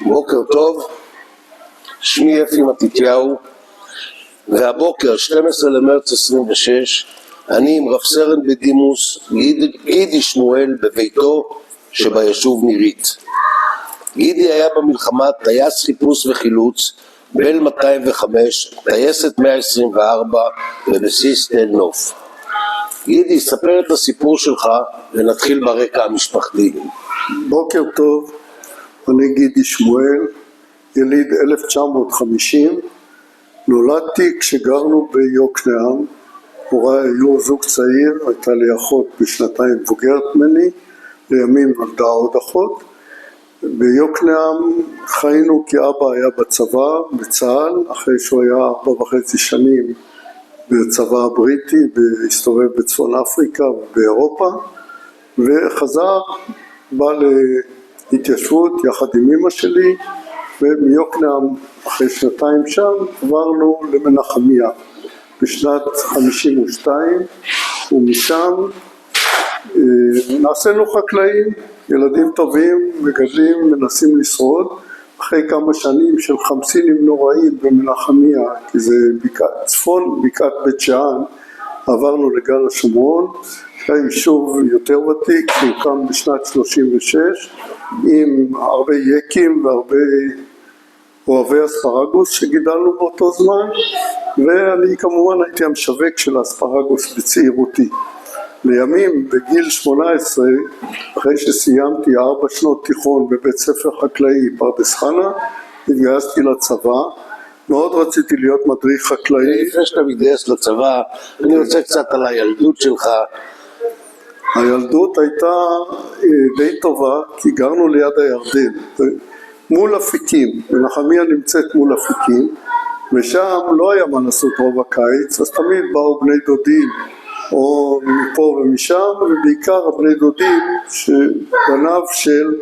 בוקר טוב, שמי אפי מתתיהו, והבוקר 12 למרץ 26 אני עם רב סרן בדימוס גידי שמואל בביתו שביישוב נירית. גידי היה במלחמה טייס חיפוש וחילוץ בל 205, טייסת 124 בבסיס תל נוף. גידי, ספר את הסיפור שלך ונתחיל ברקע המשפחתי. בוקר טוב, אני גידי שמואל, יליד 1950, נולדתי כשגרנו ביוקנעם. הוריי היו זוג צעיר, הייתה לי אחות בשנתיים מבוגרת ממני, לימים נולדה עוד אחות. ביוקנעם חיינו כי אבא היה בצבא, בצה"ל, אחרי שהוא היה 4.5 שנים בצבא הבריטי, הסתובב בצפון אפריקה ובאירופה, וחזר, בא להתיישבות יחד עם אמא שלי, ומיוקנעם אחרי שנתיים שם עברנו למנחמיה בשנת 52, ומשם נעשינו חקלאים, ילדים טובים, מגדלים, מנסים לשרוד. אחרי כמה שנים של חמסינים נוראים במנחמיה, כי זה צפון בקעת בית שאן, עברנו לגל השומרון, היה יישוב יותר ותיק שהוקם בשנת 36 עם הרבה יקים והרבה אוהבי אספרגוס שגידלנו באותו זמן, ואני כמובן הייתי המשווק של האספרגוס בצעירותי. לימים בגיל 18, אחרי שסיימתי 4 שנות תיכון בבית ספר חקלאי פרדס חנה, התגייסתי לצבא. מאוד רציתי להיות מדריך חקלאי. לפני שאתה מתגייס לצבא, אני רוצה קצת על הילדות שלך. הילדות הייתה די טובה, כי גרנו ליד הירדן, מול אפיקים. מנחמיה נמצאת מול אפיקים, ושם לא היה מה לעשות רוב הקיץ, אז תמיד באו בני דודים, או מפה ומשם, ובעיקר הבני דודים שבניו של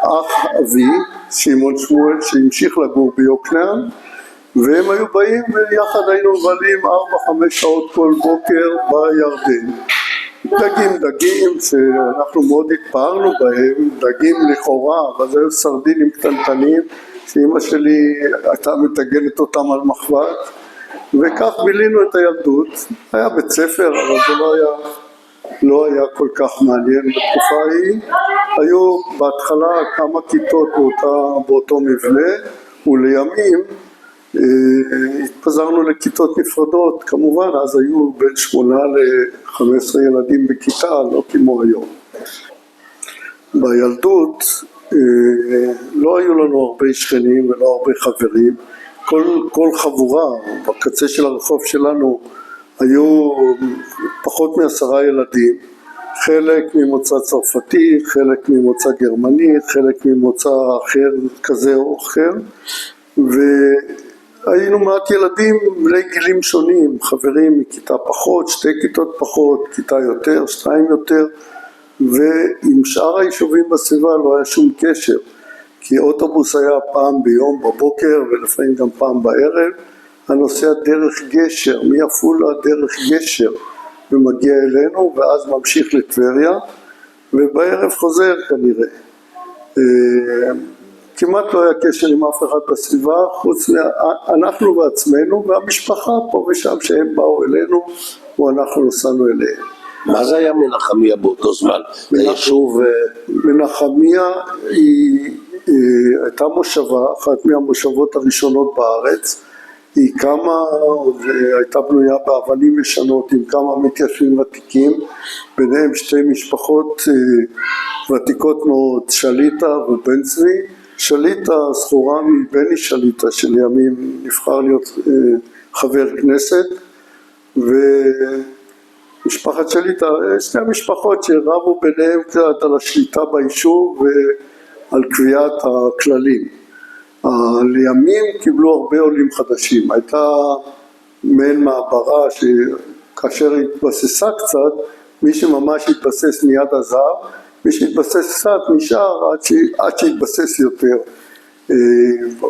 אח אבי, שמעון שמואל, שהמשיך לגור ביוקנעם, והם היו באים ויחד היינו מבלים 4-5 שעות כל בוקר בירדן. דגים שאנחנו מאוד התפארנו בהם, דגים לכאורה, אבל זה היו סרדינים קטנטנים שאמא שלי הייתה מתגנת אותם על מחבת, וכך בילינו את הילדות. היה בית ספר, אבל זה לא היה כל כך מעניין בתקופה ההיא. היו בהתחלה כמה כיתות באותו מבנה, ולימים התפזרנו לכיתות נפרדות. כמובן אז היו בין 8 ל-15 ילדים בכיתה, לא כמו היום. בילדות לא היו לנו הרבה שכנים ולא הרבה חברים. כל חבורה בקצה של הרחוב שלנו היו פחות מ10 ילדים, חלק ממוצא צרפתי, חלק ממוצא גרמני, חלק ממוצא אחר כזה או אחר, והיינו מעט ילדים בני גילים שונים, חברים מכיתה פחות, 2 כיתות פחות, כיתה יותר, 2 יותר, ועם שאר היישובים בסביבה לא היה שום קשר, כי אוטובוס היה פעם ביום בבוקר ולפעמים גם פעם בערב, הנוסע דרך גשר, מעפולה דרך גשר, ומגיע אלינו ואז ממשיך לטבריה, ובערב חוזר כנראה. כמעט לא היה קשר עם אף אחד בסביבה, חוץ אנחנו ועצמנו והמשפחה פה ושם שהם באו אלינו, ואנחנו נסענו אליהם. מה זה היה מנחמיה באותו זמן? היישוב מנחמיה היא הייתה מושבה, אחת מהמושבות הראשונות בארץ. היא קמה, הייתה בנויה באבנים ישנות עם כמה מתיישבים ותיקים, ביניהם 2 משפחות ותיקות מאוד, שליטה ובן צבי. שליטה זכורה מבני שליטה שלימים נבחר להיות חבר כנסת, ומשפחת שליטה, 2 משפחות שרבו ביניהם קצת על השליטה ביישוב ועל קביעת הכללים. לימים קיבלו הרבה עולים חדשים, הייתה מעין מעברה שכאשר התבססה קצת, מי שממש התבסס מיד עזב, מי שהתבסס קצת נשאר עד שהתבסס יותר.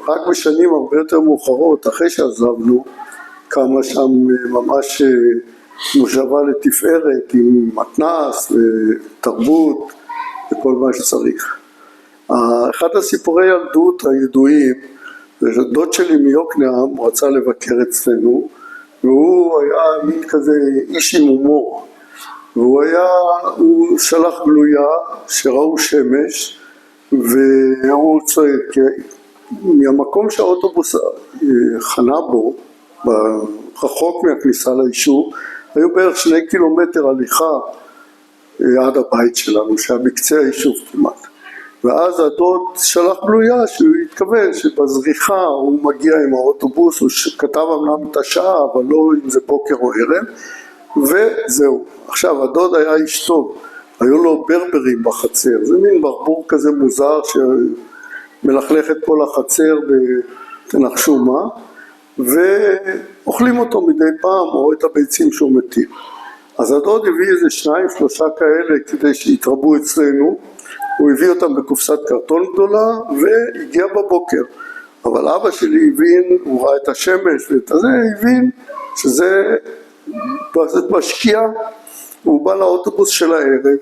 רק בשנים הרבה יותר מאוחרות, אחרי שעזבנו, קמה שם ממש מושבה לתפארת עם מתנ"ס ותרבות וכל מה שצריך. אחד הסיפורי ילדות הידועים, זה דוד שלי מיוקנעם, הוא רצה לבקר אצלנו, והוא היה מין כזה איש עם הומור, הוא שלח גלויה שראו שמש, והוא צועק, מהמקום שהאוטובוס חנה בו, רחוק מהכניסה ליישוב, היו בערך 2 קילומטר הליכה עד הבית שלנו, שהיה בקצה היישוב כמעט. ואז הדוד שלח גלויה שהוא התכוון שבזריחה הוא מגיע עם האוטובוס, הוא כתב אמנם את השעה, אבל לא אם זה בוקר או ערב, וזהו. עכשיו הדוד היה איש טוב, היו לו ברברים בחצר, זה מין ברבור כזה מוזר שמלכלך את כל החצר ותנחשו מה, ואוכלים אותו מדי פעם או את הביצים שהוא מטיל. אז הדוד הביא איזה 2-3 כאלה כדי שיתרבו אצלנו, הוא הביא אותם בקופסת קרטון גדולה והגיע בבוקר. אבל אבא שלי הבין, הוא ראה את השמש ואת הזה, הבין שזה משקיע, הוא בא לאוטובוס של הערב,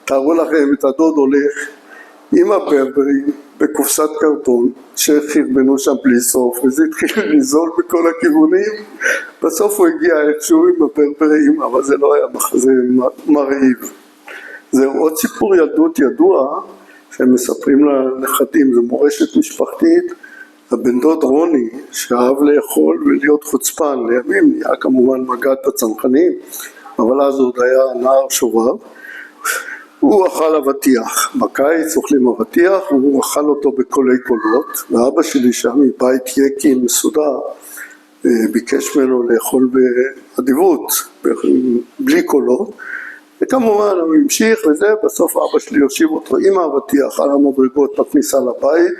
תארו לכם את הדוד הולך עם הברברים בקופסת קרטון שחרבנו שם בלי סוף, וזה התחיל לזול בכל הכיוונים, בסוף הוא הגיע איכשהו עם הברברים, אבל זה לא היה מחזה מרהיב. זה עוד סיפור ילדות ידוע שהם מספרים לנכדים, זו מורשת משפחתית. הבן דוד רוני שאהב לאכול ולהיות חוצפן, לימים נהיה כמובן מג"ד בצנחנים, אבל אז הוא עוד היה נער שובב, הוא אכל אבטיח, בקיץ אוכלים אבטיח, הוא אכל אותו בקולי קולות, ואבא שלי שם מבית יקי מסודר, ביקש ממנו לאכול באדיבות, בלי קולות, וכמובן הוא המשיך וזה, בסוף אבא שלי יושיב אותו עם האבטיח על המדרגות בכניסה לבית,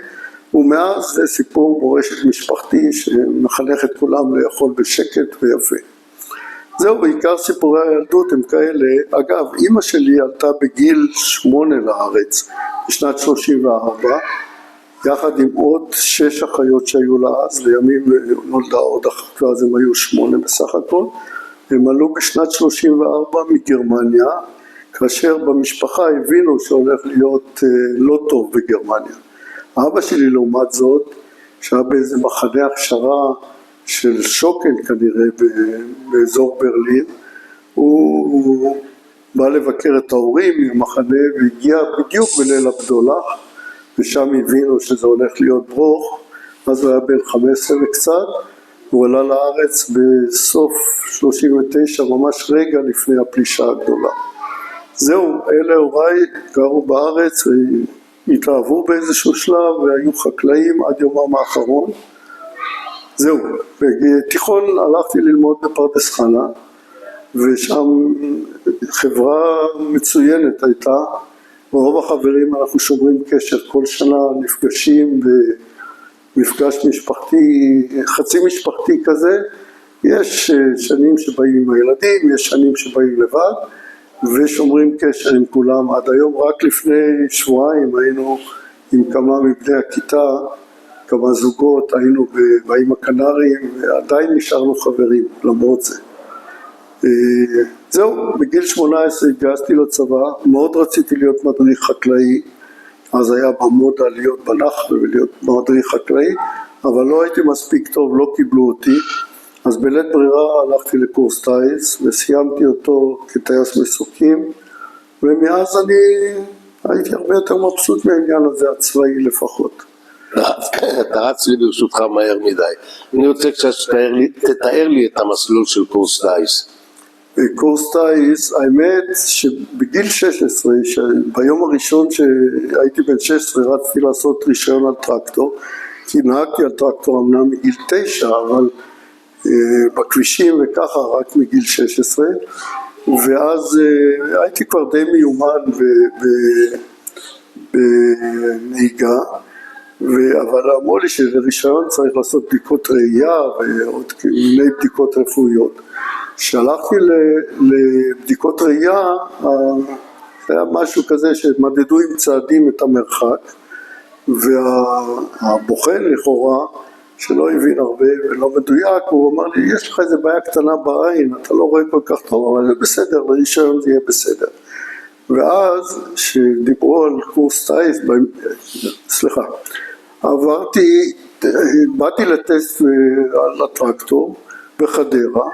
ומאז זה סיפור מורשת משפחתי שמחנך את כולם לאכול בשקט ויפה. זהו, בעיקר סיפורי הילדות הם כאלה. אגב, אמא שלי עלתה בגיל 8 לארץ, בשנת 34, יחד עם עוד 6 אחיות שהיו לה אז, לימים נולדה עוד אחת, ואז הם היו 8 בסך הכל. הם עלו בשנת 34 מגרמניה, כאשר במשפחה הבינו שהולך להיות לא טוב בגרמניה. אבא שלי לעומת זאת, שהיה באיזה מחנה הכשרה של שוקן כנראה באזור ברלין, הוא בא לבקר את ההורים ממחנה והגיע בדיוק בליל הבדולח, ושם הבינו שזה הולך להיות ברוך, אז הוא היה בן 15 וקצת, הוא עלה לארץ בסוף 39, ממש רגע לפני הפלישה הגדולה. זהו, אלה הוריי גרו בארץ, התאהבו באיזשהו שלב והיו חקלאים עד יומם האחרון. זהו, בתיכון הלכתי ללמוד בפרדס חנה, ושם חברה מצוינת הייתה, ורוב החברים אנחנו שומרים קשר, כל שנה נפגשים במפגש משפחתי, חצי משפחתי כזה, יש שנים שבאים עם הילדים, יש שנים שבאים לבד, ושומרים קשר עם כולם עד היום. רק לפני שבועיים היינו עם כמה מבני הכיתה, כמה זוגות, היינו באים הקנרים, ועדיין נשארנו חברים למרות זה. זהו, בגיל 18 התגייסתי לצבא, מאוד רציתי להיות מדריך חקלאי, אז היה במודה להיות בנחל ולהיות מדריך חקלאי, אבל לא הייתי מספיק טוב, לא קיבלו אותי, אז בלית ברירה הלכתי לקורס טייס וסיימתי אותו כטייס מסוקים, ומאז אני הייתי הרבה יותר מבסוט מהעניין הזה הצבאי לפחות. אתה רץ לי ברשותך מהר מדי. אני רוצה קצת שתתאר לי את המסלול של קורס טייס. קורס טייס, האמת שבגיל 16, ביום הראשון שהייתי בן 16 רצתי לעשות רישיון על טרקטור, כי נהגתי על טרקטור אמנם מגיל 9, אבל בכבישים וככה רק מגיל 16, ואז הייתי כבר די מיומן בנהיגה, אבל אמרו לי שלרישיון צריך לעשות בדיקות ראייה ועוד מיני בדיקות רפואיות. כשהלכתי לבדיקות ראייה, היה משהו כזה שמדדו עם צעדים את המרחק, והבוחן לכאורה שלא הבין הרבה ולא מדויק, הוא אמר לי, יש לך איזה בעיה קטנה בעין, אתה לא רואה כל כך טוב, אבל זה בסדר, לרישיון זה יהיה בסדר. ואז שדיברו על קורס טייס, באתי לטסט על הטרקטור בחדרה,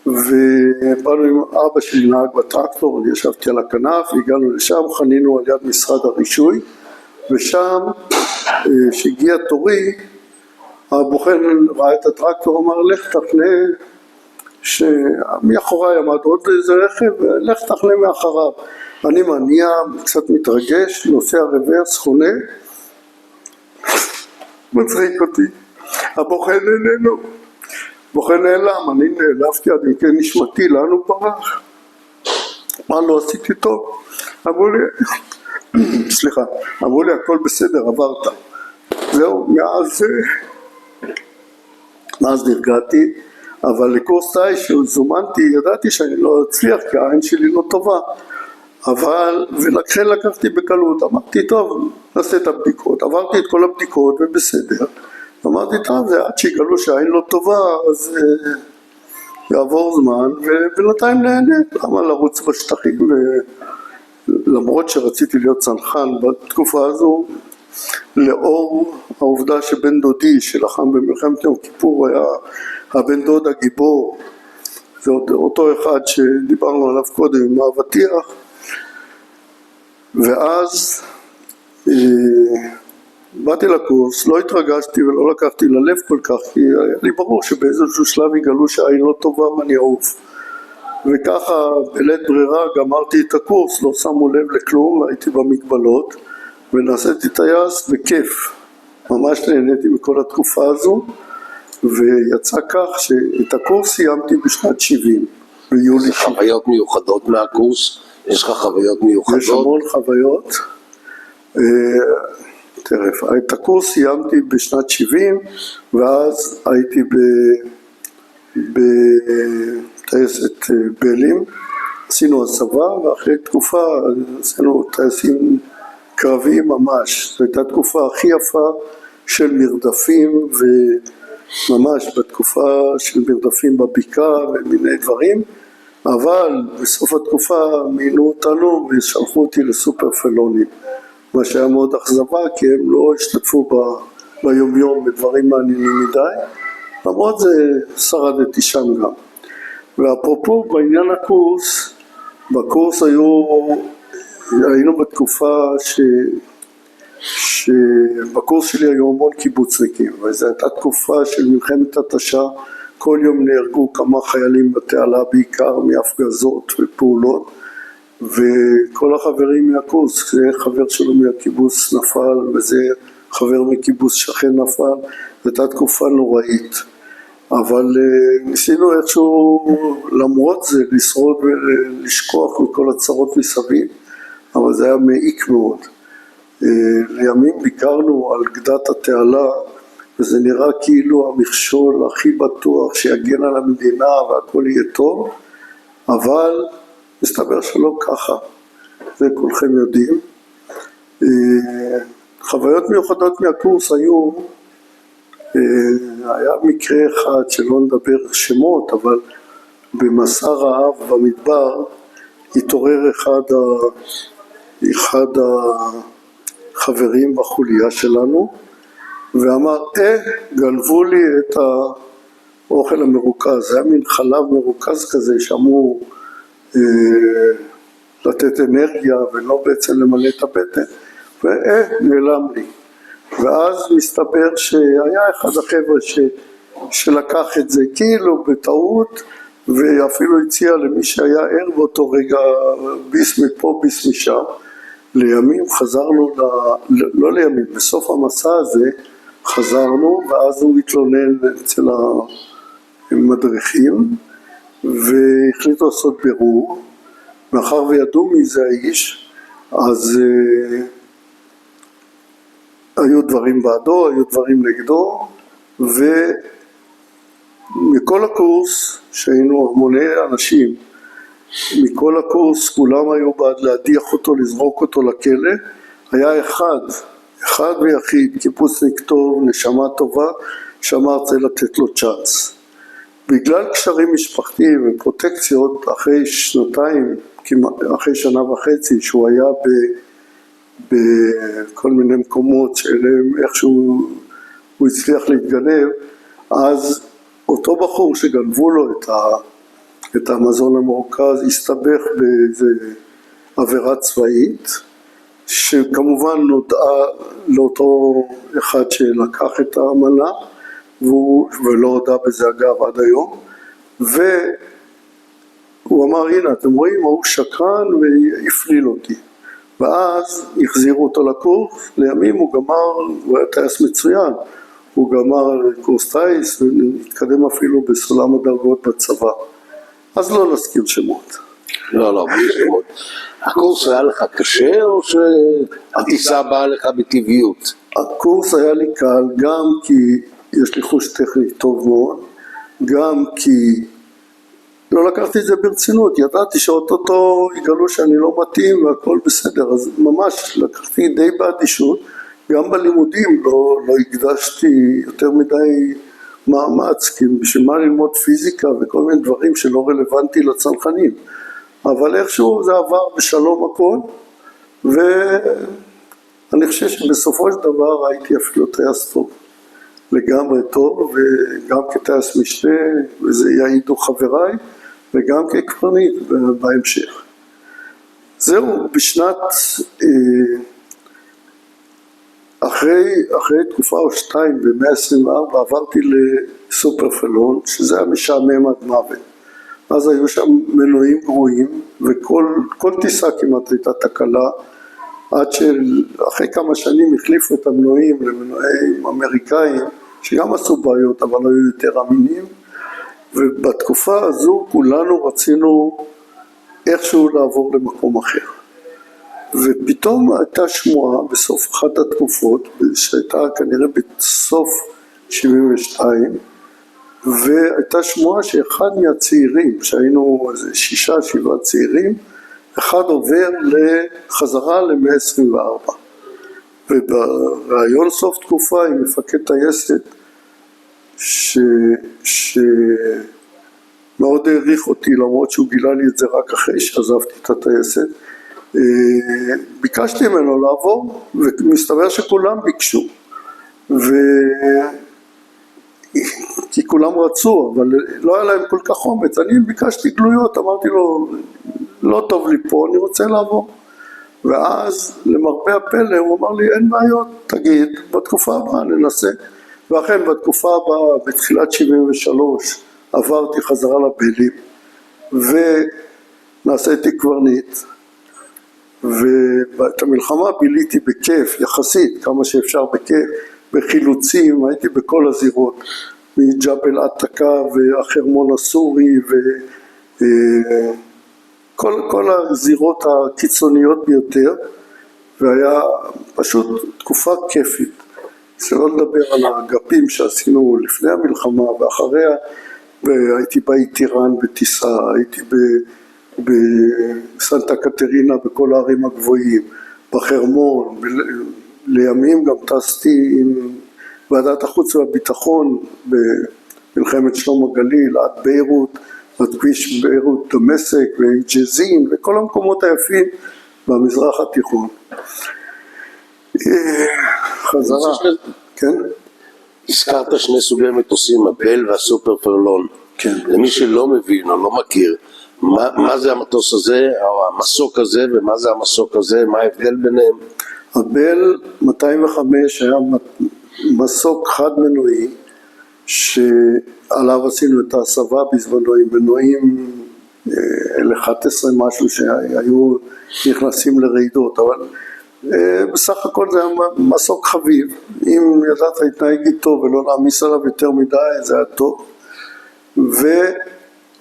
ובאנו עם אבא שלי נהג בטרקטור, אני ישבתי על הכנף, הגענו לשם, חנינו על יד משרד הרישוי, ושם שהגיע תורי, הבוחן ראה את הטרקטור, אמר לך תחנה, שמאחוריי עמד עוד איזה רכב, לך תחנה מאחריו. אני מניע, קצת מתרגש, נוסע רוורס, חונה, מצחיק אותי, הבוחן איננו, בוחן נעלם, אני נעלבתי עד אם כן נשמתי, לאן הוא ברח? מה לא עשיתי טוב? אמרו לי הכל בסדר, עברת. זהו, מאז נרגעתי, אבל לקורס טייס שזומנתי, ידעתי שאני לא אצליח כי העין שלי לא טובה, ולכן לקחתי בקלות, אמרתי טוב, נעשה את הבדיקות, עברתי את כל הבדיקות ובסדר, אמרתי טוב, זה עד שיגלו שהעין לא טובה, אז יעבור זמן, ובינתיים נהנה, למה לרוץ בשטחים, למרות שרציתי להיות צנחן בתקופה הזו, לאור העובדה שבן דודי שלחם במלחמת יום כיפור היה הבן דוד הגיבור, זה אותו אחד שדיברנו עליו קודם עם האבטיח, ואז באתי לקורס, לא התרגשתי ולא לקחתי ללב כל כך, כי היה לי ברור שבאיזשהו שלב יגלו שהעין לא טובה ואני אעוף, וככה בלית ברירה גמרתי את הקורס, לא שמו לב לכלום, הייתי במגבלות ונעשיתי טייס בכיף, ממש נהניתי מכל התקופה הזו, ויצא כך שאת הקורס סיימתי בשנת 70, ביולי. יש חוויות מיוחדות מהקורס? יש לך חוויות מיוחדות? יש המון חוויות. את הקורס סיימתי בשנת 70, ואז הייתי בטייסת בלים, עשינו הסבה, ואחרי תקופה עשינו טייסים קרביים ממש. זו הייתה תקופה הכי יפה של מרדפים, וממש בתקופה של מרדפים בבקעה ומיני דברים, אבל בסוף התקופה מינו אותנו ושלחו אותי לסופר פלונים, מה שהיה מאוד אכזבה כי הם לא השתתפו ביומיום בדברים מעניינים מדי, למרות זה שרדתי שם גם. ואפרופו בעניין הקורס, בקורס היינו בתקופה שבקורס שלי היו המון קיבוצניקים, וזו הייתה תקופה של מלחמת התשה, כל יום נהרגו כמה חיילים בתעלה בעיקר מהפגזות ופעולות, וכל החברים מהקורס, זה חבר שלו מהקיבוץ נפל, וזה חבר מקיבוץ שכן נפל, זו הייתה תקופה נוראית. אבל ניסינו איכשהו למרות זה לשרוד ולשכוח מכל הצרות מסביב, אבל זה היה מעיק מאוד. לימים ביקרנו על גדת התעלה, וזה נראה כאילו המכשול הכי בטוח שיגן על המדינה והכל יהיה טוב, אבל מסתבר שלא ככה, זה כולכם יודעים. חוויות מיוחדות מהקורס היה מקרה אחד שלא נדבר שמות, אבל במסע רעב במדבר התעורר אחד החברים בחוליה שלנו ואמר, גנבו לי את האוכל המרוכז, זה היה מין חלב מרוכז כזה שאמור לתת אנרגיה ולא בעצם למלא את הבטן, נעלם לי. ואז מסתבר שהיה אחד החבר'ה שלקח את זה כאילו בטעות, ואפילו הציע למי שהיה ער באותו רגע ביס מפה ביס משם. לימים חזרנו, לא לימים, בסוף המסע הזה חזרנו, ואז הוא התלונן אצל המדריכים והחליטו לעשות בירור, מאחר וידעו מי זה האיש, אז היו דברים בעדו, היו דברים נגדו, ומכל הקורס שהיינו המוני אנשים, מכל הקורס כולם היו בעד להדיח אותו, לזרוק אותו לכלא, היה אחד ויחיד, קיבוצניק טוב, נשמה טובה, שאמר רוצה לתת לו צ'אנס. בגלל קשרים משפחתיים ופרוטקציות, אחרי שנתיים אחרי שנה וחצי שהוא היה בכל מיני מקומות שאליהם איכשהו הוא הצליח להתגנב, אז אותו בחור שגנבו לו את המזון המרוכז הסתבך באיזה עבירה צבאית, שכמובן נודעה לאותו אחד שלקח את המנה, ולא הודע בזה אגב עד היום, והוא אמר, הנה אתם רואים, הוא שקרן והפליל אותי. ואז החזירו אותו לקורס, לימים הוא גמר, הוא היה טייס מצוין, הוא גמר קורס טייס והתקדם אפילו בסולם הדרגות בצבא. אז לא נזכיר שמות. לא, בלי שמות. הקורס היה לך קשה או שהטיסה באה לך בטבעיות? הקורס היה לי קל גם כי יש לי חוש טכני טוב מאוד, גם כי לא לקחתי את זה ברצינות, ידעתי שאוטוטו יגלו שאני לא מתאים והכל בסדר, אז ממש לקחתי די באדישות, גם בלימודים לא הקדשתי יותר מדי מאמץ, כי בשביל מה ללמוד פיזיקה וכל מיני דברים שלא רלוונטי לצנחנים, אבל איכשהו זה עבר בשלום הכל, ואני חושב שבסופו של דבר הייתי אפילו טייס טוב, לגמרי טוב, וגם כטייס משנה, וזה יעידו חבריי, וגם כקברניט בהמשך. זהו, בשנת, אחרי תקופה או שתיים, ב-124, עברתי לסופרפלון, שזה היה משעמם עד מוות. אז היו שם מנועים גרועים, וכל טיסה כמעט הייתה תקלה, עד שאחרי כמה שנים החליפו את המנועים למנועים אמריקאים, שגם עשו בעיות, אבל היו יותר אמינים, ובתקופה הזו כולנו רצינו איכשהו לעבור למקום אחר. ופתאום הייתה שמועה בסוף אחת התקופות, שהייתה כנראה בסוף 72, והייתה שמועה שאחד מהצעירים, שהיינו איזה 6-7 צעירים, אחד עובר לחזרה ל-124. ובראיון סוף תקופה עם מפקד טייסת, שמאוד העריך אותי, למרות שהוא גילה לי את זה רק אחרי שעזבתי את הטייסת, ביקשתי ממנו לעבור, ומסתבר שכולם ביקשו, כי כולם רצו, אבל לא היה להם כל כך אומץ. אני ביקשתי גלויות, אמרתי לו, לא טוב לי פה, אני רוצה לעבור. ואז למרבה הפלא הוא אמר לי, אין בעיות, תגיד, בתקופה הבאה ננסה. ואכן בתקופה הבאה, בתחילת 73, עברתי חזרה לבלים, ונעשיתי קברניט, ואת המלחמה ביליתי בכיף, יחסית, כמה שאפשר בכיף, בחילוצים, הייתי בכל הזירות, מג'בל עתקה והחרמון הסורי, כל הזירות הקיצוניות ביותר, והיה פשוט תקופה כיפית. שלא לדבר על האגפים שעשינו לפני המלחמה ואחריה, והייתי באיטירן בטיסה, הייתי בסנטה קטרינה בכל הערים הגבוהים, בחרמון, לימים גם טסתי עם ועדת החוץ והביטחון במלחמת שלום הגליל עד ביירות, עד כביש ביירות דמשק וג'זין וכל המקומות היפים במזרח התיכון. חזרה, כן? הזכרת שני סוגי מטוסים, הבל והסופרפלון. כן. למי שלא מבין או לא מכיר, מה זה המטוס הזה, או המסוק הזה, ומה זה המסוק הזה, מה ההבדל ביניהם? הבל 205 היה מסוק חד מנועי, שעליו עשינו את ההסבה בזמנו עם מנועים L11 משהו שהיו נכנסים לרעידות, אבל בסך הכל זה היה מסוק חביב, אם ידעת להתנהג איתו ולא להעמיס עליו יותר מדי זה היה טוב.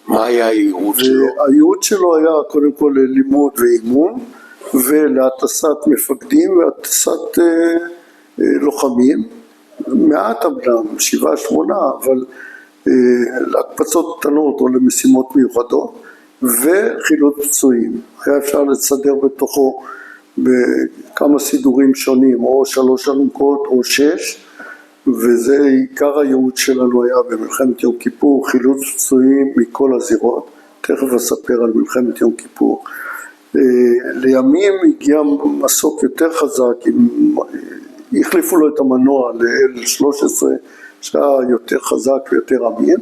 מה היה הייעוד שלו? הייעוד שלו היה קודם כל לימוד ואימון ולהטסת מפקדים והטסת לוחמים, מעט אמנם, 7-8, אבל להקפצות קטנות או למשימות מיוחדות וחילוץ פצועים. היה אפשר לסדר בתוכו בכמה סידורים שונים, או 3 אלונקות או 6, וזה עיקר הייעוד שלנו היה במלחמת יום כיפור, חילוץ פצועים מכל הזירות, תכף אספר על מלחמת יום כיפור. לימים הגיע מסוק יותר חזק, החליפו לו את המנוע ל-L13 שהיה יותר חזק ויותר אמין.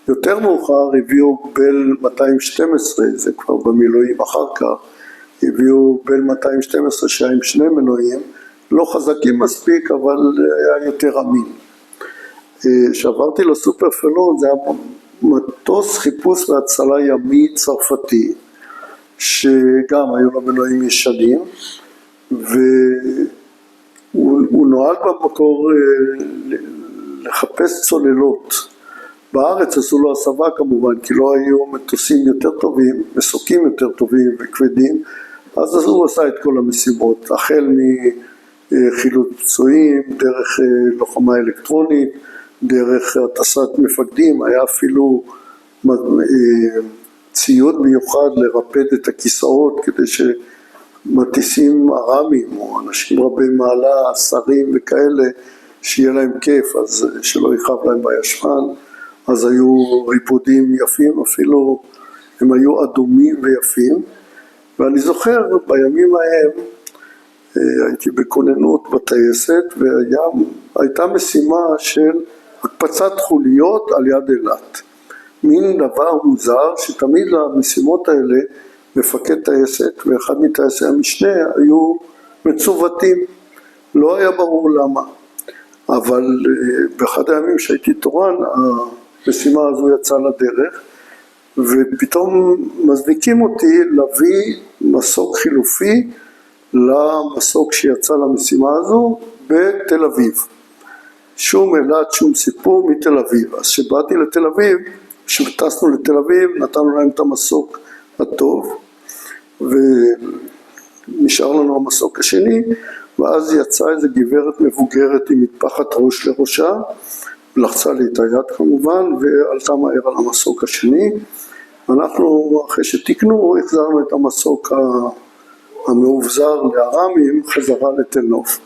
יותר מאוחר הביאו בל 212, זה כבר במילואים אחר כך, הביאו בל 212 שהיה עם שני מנועים, לא חזקים מספיק אבל היה יותר אמין. כשעברתי לסופר פלון זה היה מטוס חיפוש והצלה ימי צרפתי, שגם היו לו מנועים ישנים, והוא נועד במקור לחפש צוללות. בארץ עשו לו הסבה כמובן, כי לא היו מטוסים יותר טובים, מסוקים יותר טובים וכבדים, אז הוא עשה את כל המשימות, החל מחילוץ פצועים, דרך לוחמה אלקטרונית, דרך הטסת מפקדים, היה אפילו ציוד מיוחד לרפד את הכיסאות כדי שמטיסים ארמים או אנשים רבי מעלה, שרים וכאלה, שיהיה להם כיף, אז שלא יכאב להם בישבן. אז היו ריפודים יפים, אפילו הם היו אדומים ויפים. ואני זוכר בימים ההם הייתי בכוננות בטייסת, והייתה משימה של הקפצת חוליות על יד אילת. מין דבר מוזר שתמיד למשימות האלה מפקד טייסת ואחד מטייסי המשנה היו מצוותים, לא היה ברור למה. אבל באחד הימים שהייתי תורן המשימה הזו יצאה לדרך, ופתאום מזניקים אותי להביא מסוק חילופי למסוק שיצא למשימה הזו בתל אביב. שום אילת, שום סיפור מתל אביב. אז שבאתי לתל אביב, כשטסנו לתל אביב, נתנו להם את המסוק הטוב, ונשאר לנו המסוק השני, ואז יצאה איזו גברת מבוגרת עם מטפחת ראש לראשה, לחצה לי את היד כמובן, ועלתה מהר על המסוק השני. אנחנו אחרי שתקנו, החזרנו את המסוק המאובזר לארמים, חזרה לתל נוף.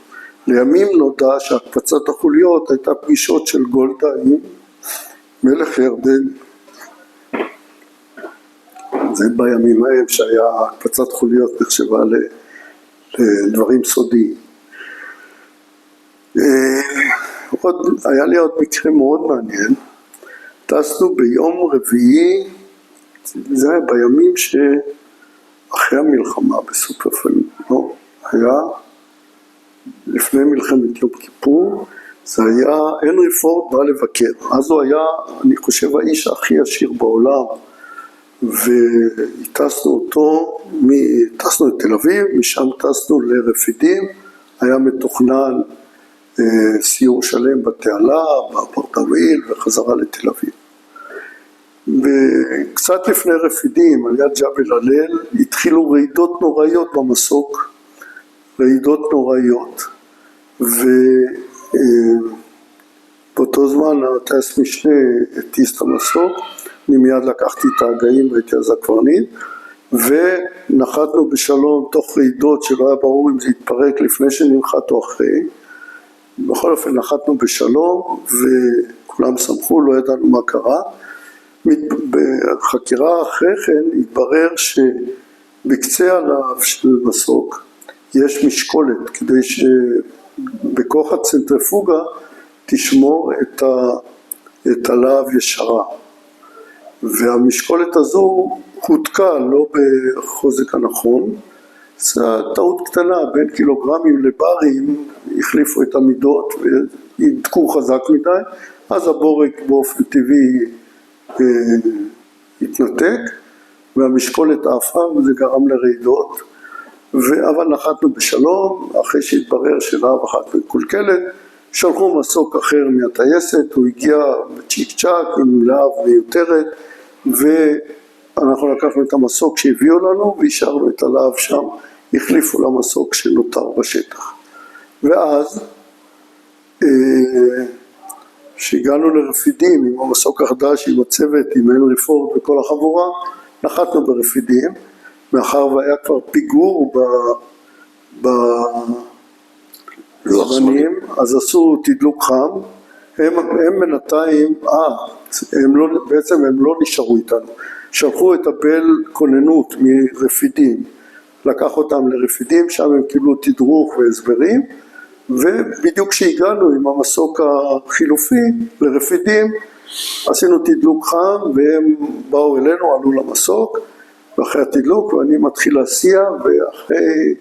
לימים נודע שהקפצת החוליות הייתה פגישות של גולדה עם מלך ירדן. זה בימים ההם שהיה הקפצת חוליות נחשבה לדברים סודיים. היה לי עוד מקרה מאוד מעניין. טסנו ביום רביעי, זה היה בימים שאחרי המלחמה בסופר פלון, לא, היה לפני מלחמת יום כיפור, זה היה הנרי פורד בא לבקר, אז הוא היה, אני חושב, האיש הכי עשיר בעולם, וטסנו אותו, טסנו לתל אביב, משם טסנו לרפידים, היה מתוכנן סיור שלם בתעלה, בפורטוויל וחזרה לתל אביב. וקצת לפני רפידים, על יד ג'בל הלל, התחילו רעידות נוראיות במסוק, רעידות נוראיות, ובאותו זמן הטייס משנה הטיס את המסוק, אני מיד לקחתי את ההגאים והייתי אז הקברניט, ונחתנו בשלום תוך רעידות שלא היה ברור אם זה יתפרק לפני שננחת או אחרי. בכל אופן נחתנו בשלום וכולם שמחו, לא ידענו מה קרה. בחקירה אחרי כן התברר שבקצה עליו של מסוק יש משקולת כדי שבכוח הצנטריפוגה תשמור את הלהב ישרה, והמשקולת הזו הותקה לא בחוזק הנכון. זו טעות קטנה, בין קילוגרמים לברים החליפו את המידות והדקו חזק מדי, אז הבורג באופן טבעי התנתק והמשקולת עפה וזה גרם לרעידות. אבל נחתנו בשלום, אחרי שהתברר שלהב אחת מקולקלת, שלחו מסוק אחר מהטייסת, הוא הגיע בצ'יק צ'אק עם להב מיותרת, ואנחנו לקחנו את המסוק שהביאו לנו והשארנו את הלהב שם, החליפו למסוק שנותר בשטח. ואז שהגענו לרפידים עם המסוק החדש, עם הצוות, עם הנרי פורד וכל החבורה, נחתנו ברפידים, מאחר והיה כבר פיגור בזמנים, אז עשו תדלוק חם, הם בינתיים, בעצם הם לא נשארו איתנו, שלחו את הבל כוננות מרפידים, לקח אותם לרפידים, שם הם קיבלו תדרוך והסברים, ובדיוק כשהגענו עם המסוק החילופי לרפידים, עשינו תדלוק חם והם באו אלינו, עלו למסוק, ואחרי התדלוק ואני מתחיל להסיע, ואחרי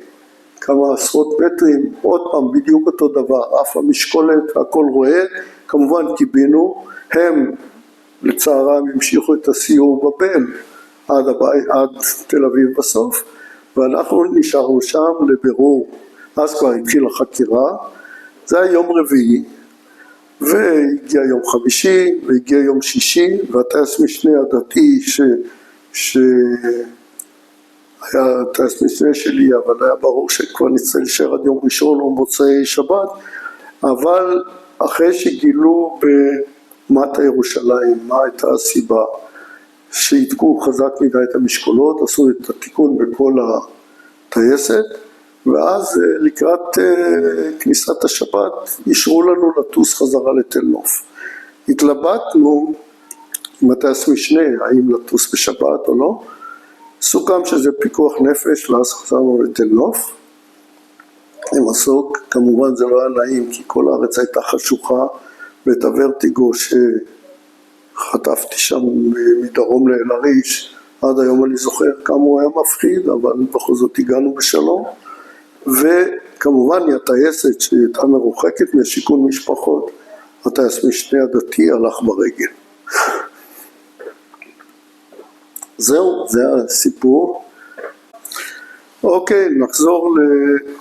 כמה עשרות מטרים, עוד פעם בדיוק אותו דבר, אף המשקולת, הכל רועד, כמובן קיבינו, הם לצערם המשיכו את הסיור בבל עד תל אביב בסוף, ואנחנו נשארנו שם לבירור, אז כבר התחילה חקירה, זה היה יום רביעי, והגיע יום חמישי, והגיע יום שישי, והטייס משנה הדתי היה טייס משנה שלי, אבל היה ברור שכבר נצטרך להישאר עד יום ראשון או מוצאי שבת, אבל אחרי שגילו במטה ירושלים מה הייתה הסיבה שהתקו חזק מדי את המשקולות, עשו את התיקון בכל הטייסת, ואז לקראת כניסת השבת אישרו לנו לטוס חזרה לתל נוף. התלבטנו עם הטייס משנה האם לטוס בשבת או לא, סוכם שזה פיקוח נפש, ואז חזרנו לתל נוף עם מסוק. כמובן זה לא היה נעים כי כל הארץ הייתה חשוכה, ואת הוורטיגו שחטפתי שם מדרום לאל-עריש עד היום אני זוכר כמה הוא היה מפחיד, אבל בכל זאת הגענו בשלום. וכמובן הטייסת שהייתה מרוחקת מהשיכון משפחות, הטייס משנה הדתי הלך ברגל. זהו, זה הסיפור. אוקיי, נחזור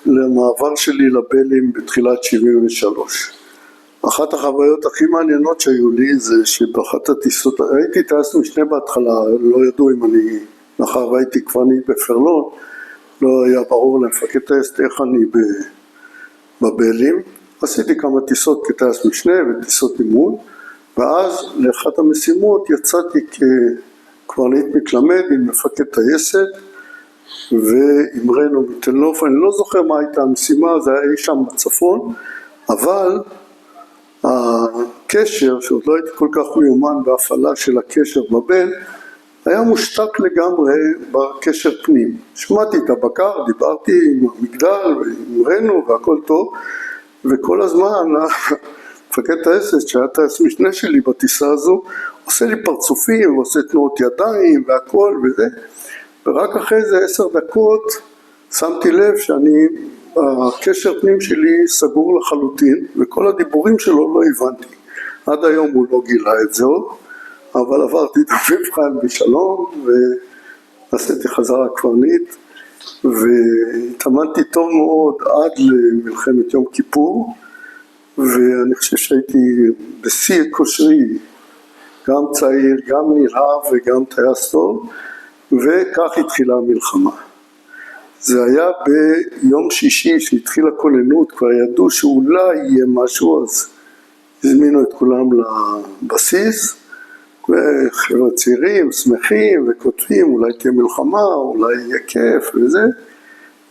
למעבר שלי לבלים בתחילת 73. אחת החוויות הכי מעניינות שהיו לי זה שבאחת הטיסות, הייתי טייס משנה בהתחלה, לא ידעו אם אני, מאחר והייתי קברניט בפרלון, לא היה ברור למפקד טייס איך אני בבלים. עשיתי כמה טיסות כטייס משנה וטיסות אימון, ואז לאחת המשימות יצאתי כקברניט מקלמד עם מפקד טייסת, ואמרנו מתל נוף, אני לא זוכר מה הייתה המשימה, זה היה שם בצפון, אבל הקשר, שעוד לא הייתי כל כך מיומן בהפעלה של הקשר בבל, היה מושתק לגמרי בקשר פנים. שמעתי את הבקר, דיברתי עם המגדל ואמרנו והכל טוב, וכל הזמן מפקד טייסת שהיה טייס משנה שלי בטיסה הזו, עושה לי פרצופים ועושה תנועות ידיים והכל וזה, ורק אחרי זה 10 דקות שמתי לב הקשר פנים שלי סגור לחלוטין, וכל הדיבורים שלו לא הבנתי. עד היום הוא לא גילה את זה, אבל עברתי את המבחן בשלום, ועשיתי חזרה קברניט, והתאמנתי טוב מאוד עד למלחמת יום כיפור, ואני חושב שהייתי בשיא כושרי, גם צעיר, גם נלהב וגם טייס טוב, וכך התחילה המלחמה. זה היה ביום שישי שהתחילה כוננות, כבר ידעו שאולי יהיה משהו, אז הזמינו את כולם לבסיס, וחבר'ה צעירים, שמחים וכותבים, אולי תהיה מלחמה, אולי יהיה כיף וזה.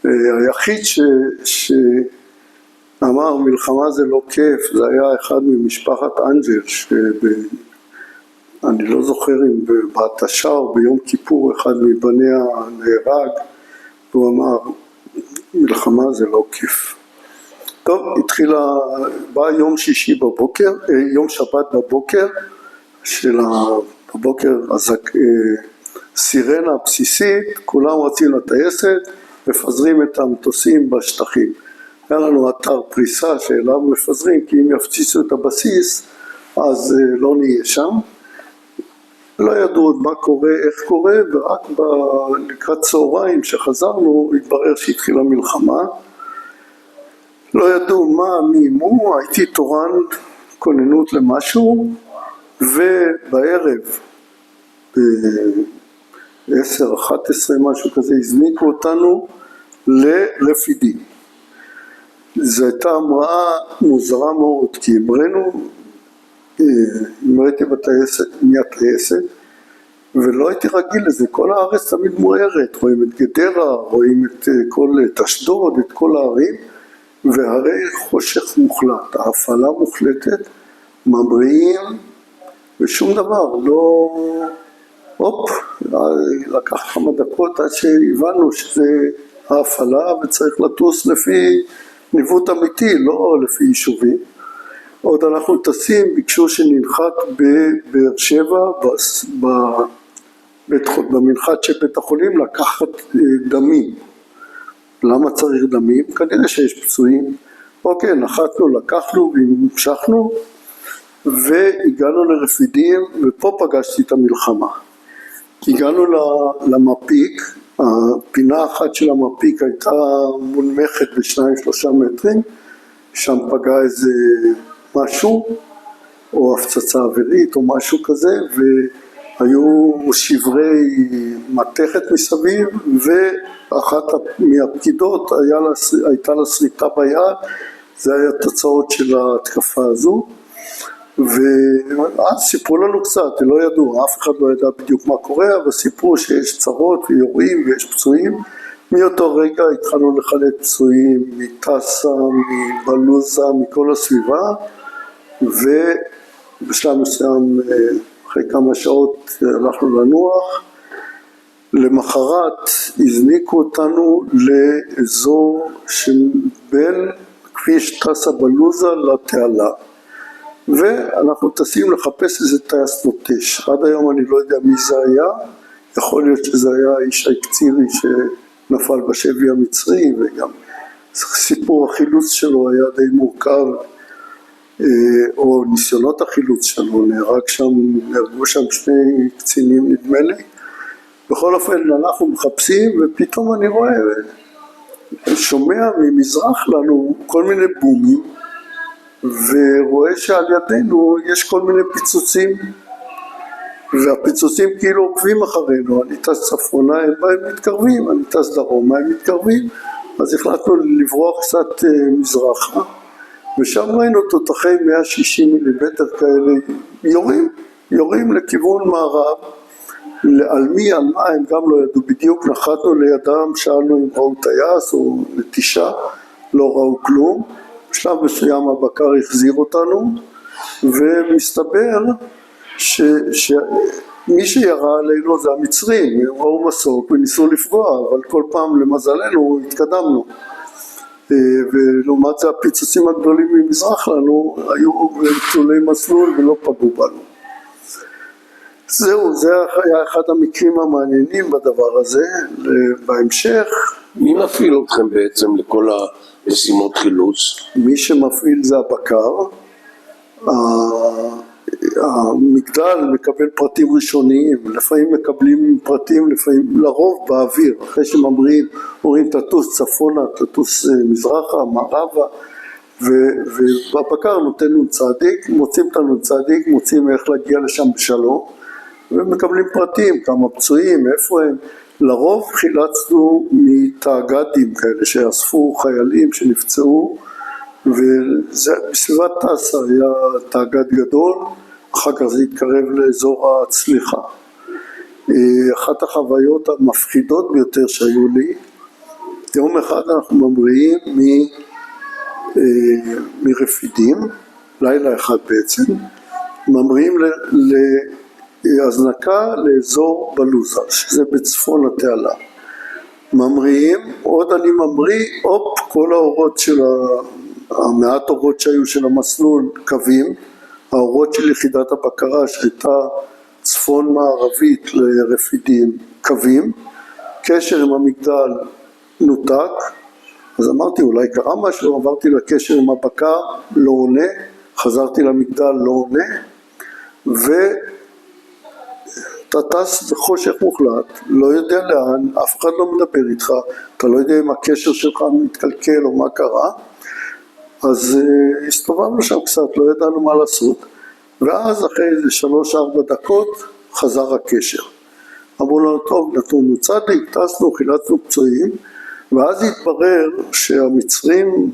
היחיד שאמר מלחמה זה לא כיף, זה היה אחד ממשפחת אנג'ל, אני לא זוכר אם בהתשה או ביום כיפור אחד מבניה נהרג, והוא אמר מלחמה זה לא כיף. טוב, בא יום שישי בבוקר, יום שבת בבוקר, בבוקר סירנה בסיסית, כולם רצים לטייסת, מפזרים את המטוסים בשטחים. היה לנו אתר פריסה שאליו מפזרים, כי אם יפציצו את הבסיס, אז לא נהיה שם. לא ידעו עוד מה קורה, איך קורה, ורק לקראת צהריים שחזרנו, התברר שהתחילה מלחמה. לא ידעו מה, מי, מו, הייתי תורן כוננות למשהו, ובערב, ב-10-11 משהו כזה, הזניקו אותנו לרפידים. זו הייתה המראה מוזרה מאוד, כי אמרתי מהטייסת, ולא הייתי רגיל לזה, כל הארץ תמיד מוארת, רואים את גדרה, רואים את אשדוד, את כל הערים, והרי חושך מוחלט, ההפעלה מוחלטת, מבריאים, ושום דבר, לקח כמה דקות עד שהבנו שזה ההפעלה וצריך לטוס לפי ניווט אמיתי, לא לפי יישובים. עוד אנחנו טסים, ביקשו שננחת בבאר שבע, במנחת של בית החולים, לקחת דמים. למה צריך דמים? כנראה שיש פצועים. אוקיי, נחתנו, לקחנו והמשכנו, והגענו לרפידים, ופה פגשתי את המלחמה. הגענו למפיק, הפינה אחת של המפיק הייתה מונמכת ב2-3 מטרים, שם פגע איזה משהו, או הפצצה אווירית או משהו כזה, והיו שברי מתכת מסביב, ואחת מהפקידות הייתה לה שריטה ביד, זה היה תוצאות של ההתקפה הזו. ואז סיפרו לנו קצת, לא ידעו, אף אחד לא ידע בדיוק מה קורה, אבל סיפרו שיש צרות ויורים ויש פצועים. מאותו רגע התחלנו לחלט פצועים מטסה, מבלוזה, מכל הסביבה, ובשלב מסוים אחרי כמה שעות הלכנו לנוח. למחרת הזניקו אותנו לאזור שבין כביש טסה בלוזה לתעלה, ואנחנו טסים לחפש איזה טייס נוטש. עד היום אני לא יודע מי זה היה, יכול להיות שזה היה איש הקצירי שנפל בשבי המצרי, וגם סיפור החילוץ שלו היה די מורכב, או ניסיונות החילוץ שלו, נהרגו שם 2 קצינים נדמה לי. בכל אופן אנחנו מחפשים, ופתאום אני רואה, שומע ממזרח לנו כל מיני בומים, ורואה שעל ידינו יש כל מיני פיצוצים, והפיצוצים כאילו עוקבים אחרינו. אני טס צפונה, הם מתקרבים, אני טס דרומה, הם מתקרבים, אז החלטנו לברוח קצת מזרחה, ושם ראינו תותחי 160 מילימטר כאלה יורים לכיוון מערב. על מי, על מה, הם גם לא ידעו בדיוק. נחתנו לידם, שאלנו אם ראו טייס או נטישה, לא ראו כלום. בשלב מסוים הבקר החזיר אותנו, ומסתבר שמי שירה עלינו זה המצרים. הם ראו מסוק וניסו לפגוע, אבל כל פעם למזלנו התקדמנו. ולעומת זה הפיצוצים הגדולים ממזרח לנו היו תולי מסלול ולא פגעו בנו. זהו, זה היה אחד המקרים המעניינים בדבר הזה. בהמשך, מי מפעיל אתכם בעצם לכל המשימות חילוץ? מי שמפעיל זה הבקר. המגדל מקבל פרטים ראשוניים, לפעמים מקבלים פרטים, לפעמים לרוב באוויר, אחרי שממריאים, אומרים תטוס צפונה, תטוס מזרחה, מערבה, והבקר נותן לנו צדיק, מוצאים אותנו צדיק, מוצאים איך להגיע לשם בשלום, ומקבלים פרטים, כמה פצועים, איפה הם. לרוב חילצנו מתאגדים כאלה שאספו חיילים שנפצעו, ובסביבת טסה היה תאגד גדול, אחר כך זה התקרב לאזור הצליחה. אחת החוויות המפחידות ביותר שהיו לי, יום אחד אנחנו ממריאים מרפידים, לילה אחד בעצם, ממריאים להזנקה לאזור בלוזה, שזה בצפון התעלה. ממריאים, עוד אני ממריא, כל האורות של המעט אורות שהיו של המסלול קווים, האורות של יחידת הבקרה שהייתה צפון מערבית לרפידים קווים, קשר עם המגדל נותק, אז אמרתי אולי קרה משהו, עברתי לקשר עם הבקר, לא עונה, חזרתי למגדל, לא עונה, ואתה טס בחושך מוחלט, לא יודע לאן, אף אחד לא מדבר איתך, אתה לא יודע אם הקשר שלך מתקלקל או מה קרה, אז הסתובבנו שם קצת, לא ידענו מה לעשות, ואז אחרי איזה 3-4 דקות חזר הקשר. אמרו לנו טוב, נתנו צדיק, טסנו, חילצנו פצועים, ואז התברר שהמצרים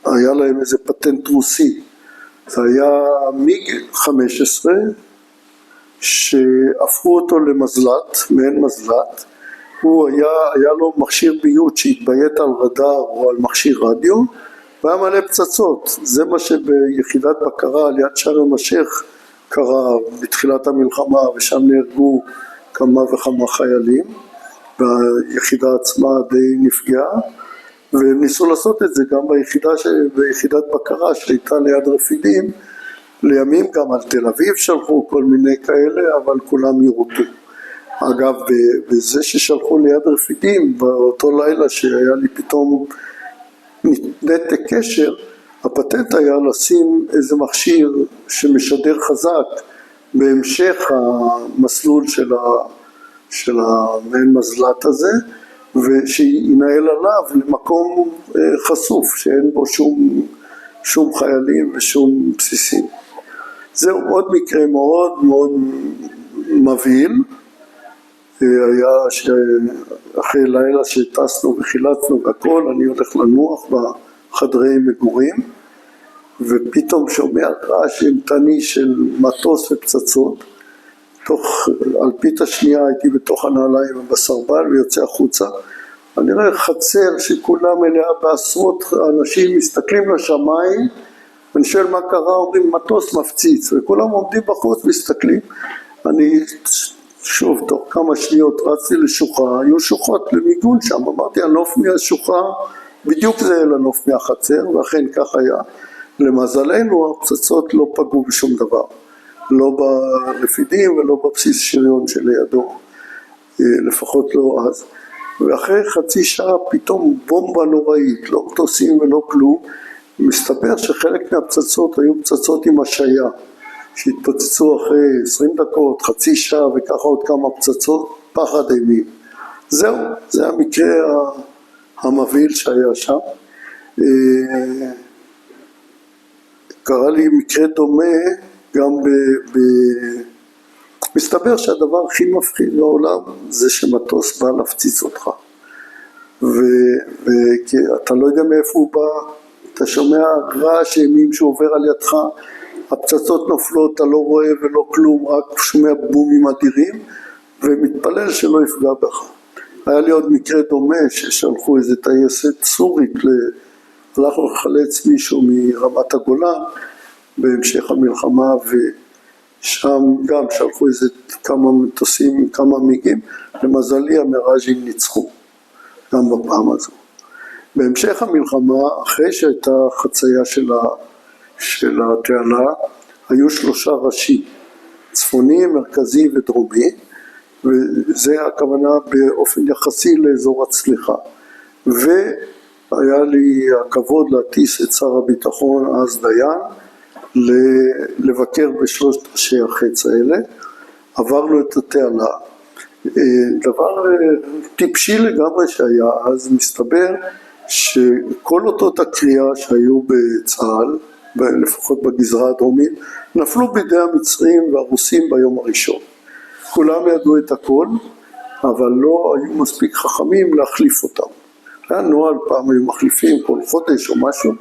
היה להם איזה פטנט רוסי. זה היה מיג 15 שהפכו אותו למזל"ט, מעין מזל"ט. הוא היה לו מכשיר ביות שהתביית על רדאר או על מכשיר רדיו, והיה מלא פצצות. זה מה שביחידת בקרה על יד שארם א-שייח קרה בתחילת המלחמה, ושם נהרגו כמה וכמה חיילים, והיחידה עצמה די נפגעה, והם ניסו לעשות את זה גם ביחידת בקרה שהייתה ליד רפידים, לימים גם על תל אביב שלחו כל מיני כאלה, אבל כולם יורדו. אגב, בזה ששלחו ליד רפידים, באותו לילה שהיה לי פתאום נתק קשר, הפטנט היה לשים איזה מכשיר שמשדר חזק בהמשך המסלול של המעין מזל"ט הזה, ושינהל עליו למקום חשוף שאין בו שום חיילים ושום בסיסים. זהו עוד מקרה מאוד מאוד מבהיל. היה שאחרי לילה שטסנו וחילצנו והכל, אני הולך לנוח בחדרי מגורים, ופתאום שומע רעש אימתני של מטוס ופצצות. אלפית השנייה הייתי בתוך הנעליים ובסרבל ויוצא החוצה. אני רואה חצר שכולה מלאה בעשרות אנשים מסתכלים לשמיים, אני שואל מה קרה, אומרים מטוס מפציץ, וכולם עומדים בחוץ מסתכלים. אני שוב תוך כמה שניות רצתי לשוחה, היו שוחות למיגון שם, אמרתי הנוף מהשוחה בדיוק זה לנוף מהחצר, ואכן כך היה. למזלנו הפצצות לא פגעו בשום דבר, לא ברפידים ולא בבסיס שריון שלידו, לפחות לא אז. ואחרי חצי שעה פתאום בומבה נוראית, לא מטוסים ולא כלום. מסתבר שחלק מהפצצות היו פצצות עם השעיה, שהתפוצצו אחרי 20 דקות, חצי שעה וככה עוד כמה פצצות, פחד אימים. זהו, זה המקרה המבהיל שהיה שם. קרה לי מקרה דומה גם מסתבר שהדבר הכי מפחיד בעולם זה שמטוס בא להפציץ אותך. כי אתה לא יודע מאיפה הוא בא, אתה שומע רעש אימים שעובר על ידך, הפצצות נופלות, אתה לא רואה ולא כלום, רק שומע בומים אדירים, ומתפלל שלא יפגע בך. היה לי עוד מקרה דומה ששלחו איזה טייסת סורית, הלכנו לחלץ מישהו מרמת הגולן בהמשך המלחמה, ושם גם שלחו איזה כמה מטוסים, כמה מיגים, למזלי המראז'ים ניצחו, גם בפעם הזו. בהמשך המלחמה, אחרי שהייתה חצייה של התעלה, היו 3 ראשים, צפוני, מרכזי ודרומי, וזה הכוונה באופן יחסי לאזור הצליחה. והיה לי הכבוד להטיס את שר הביטחון אז דיין, לבקר בשלושת ראשי החץ האלה. עברנו את התעלה, דבר טיפשי לגמרי שהיה, אז מסתבר שכל אותות הקריאה שהיו בצה"ל, לפחות בגזרה הדרומית, נפלו בידי המצרים והרוסים ביום הראשון. כולם ידעו את הכל, אבל לא היו מספיק חכמים להחליף אותם. היה נוהל, פעם היו מחליפים כל חודש או משהו,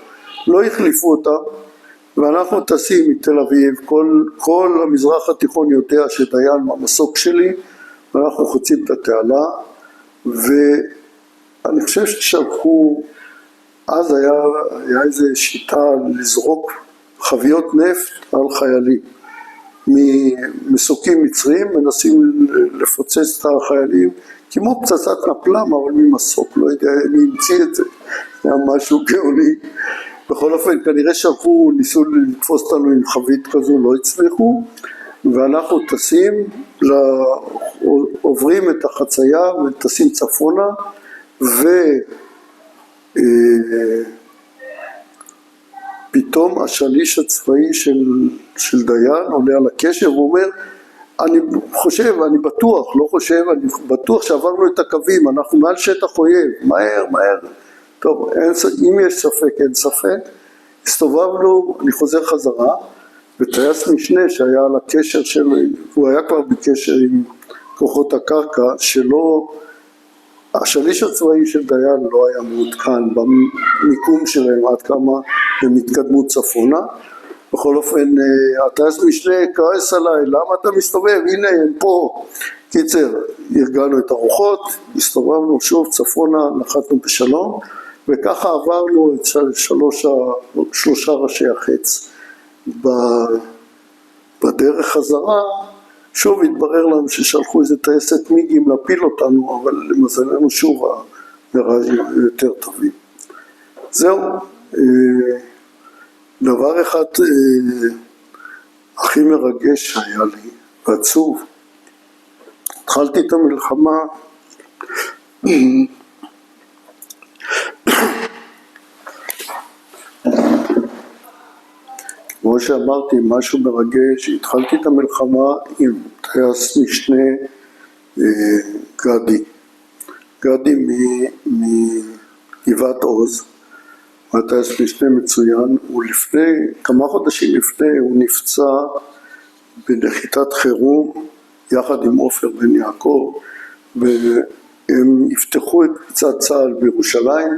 לא החליפו אותם, ואנחנו טסים מתל אביב, כל המזרח התיכון יודע שדיין מהמסוק שלי, ואנחנו חוצים את התעלה, ואני חושב ששלחו, אז היה איזו שיטה לזרוק חביות נפט על חיילים. ממסוקים מצרים מנסים לפוצץ את החיילים, כמו פצצת נפלם, אבל ממסוק, לא יודע מי המציא את זה, היה משהו גאוני. בכל אופן, כנראה שלחו, ניסו לתפוס אותנו עם חבית כזו, לא הצליחו, ואנחנו טסים, עוברים את החצייה וטסים צפונה, ופתאום השליש הצבאי של דיין עולה על הקשר ואומר, אני בטוח שעברנו את הקווים, אנחנו מעל שטח אויב, מהר. טוב, אם יש ספק, אין ספק. הסתובבנו, אני חוזר חזרה, וטייס משנה שהיה על הקשר שלו, הוא היה כבר בקשר עם כוחות הקרקע, שלא, השליש הצבאי של דיין לא היה מעודכן במיקום שלהם עד כמה הם התקדמו צפונה. בכל אופן, הטייס משנה כעס עליי, למה אתה מסתובב? הנה הם פה. קיצר, ארגנו את הרוחות, הסתובבנו שוב צפונה, נחתנו בשלום, וככה עברנו את 3 ראשי החץ. בדרך חזרה שוב התברר לנו ששלחו איזה טייסת מיגים להפיל אותנו, אבל למזלנו שוב המראה יותר טובים. זהו, דבר אחד הכי מרגש שהיה לי, ועצוב, התחלתי את המלחמה, כמו שאמרתי, משהו מרגש, התחלתי את המלחמה עם טייס משנה גדי. גדי מגבעת עוז, הטייס משנה מצוין, כמה חודשים לפני הוא נפצע בנחיתת חירום יחד עם עופר בן יעקב, והם יפתחו את קבוצת צה"ל בירושלים,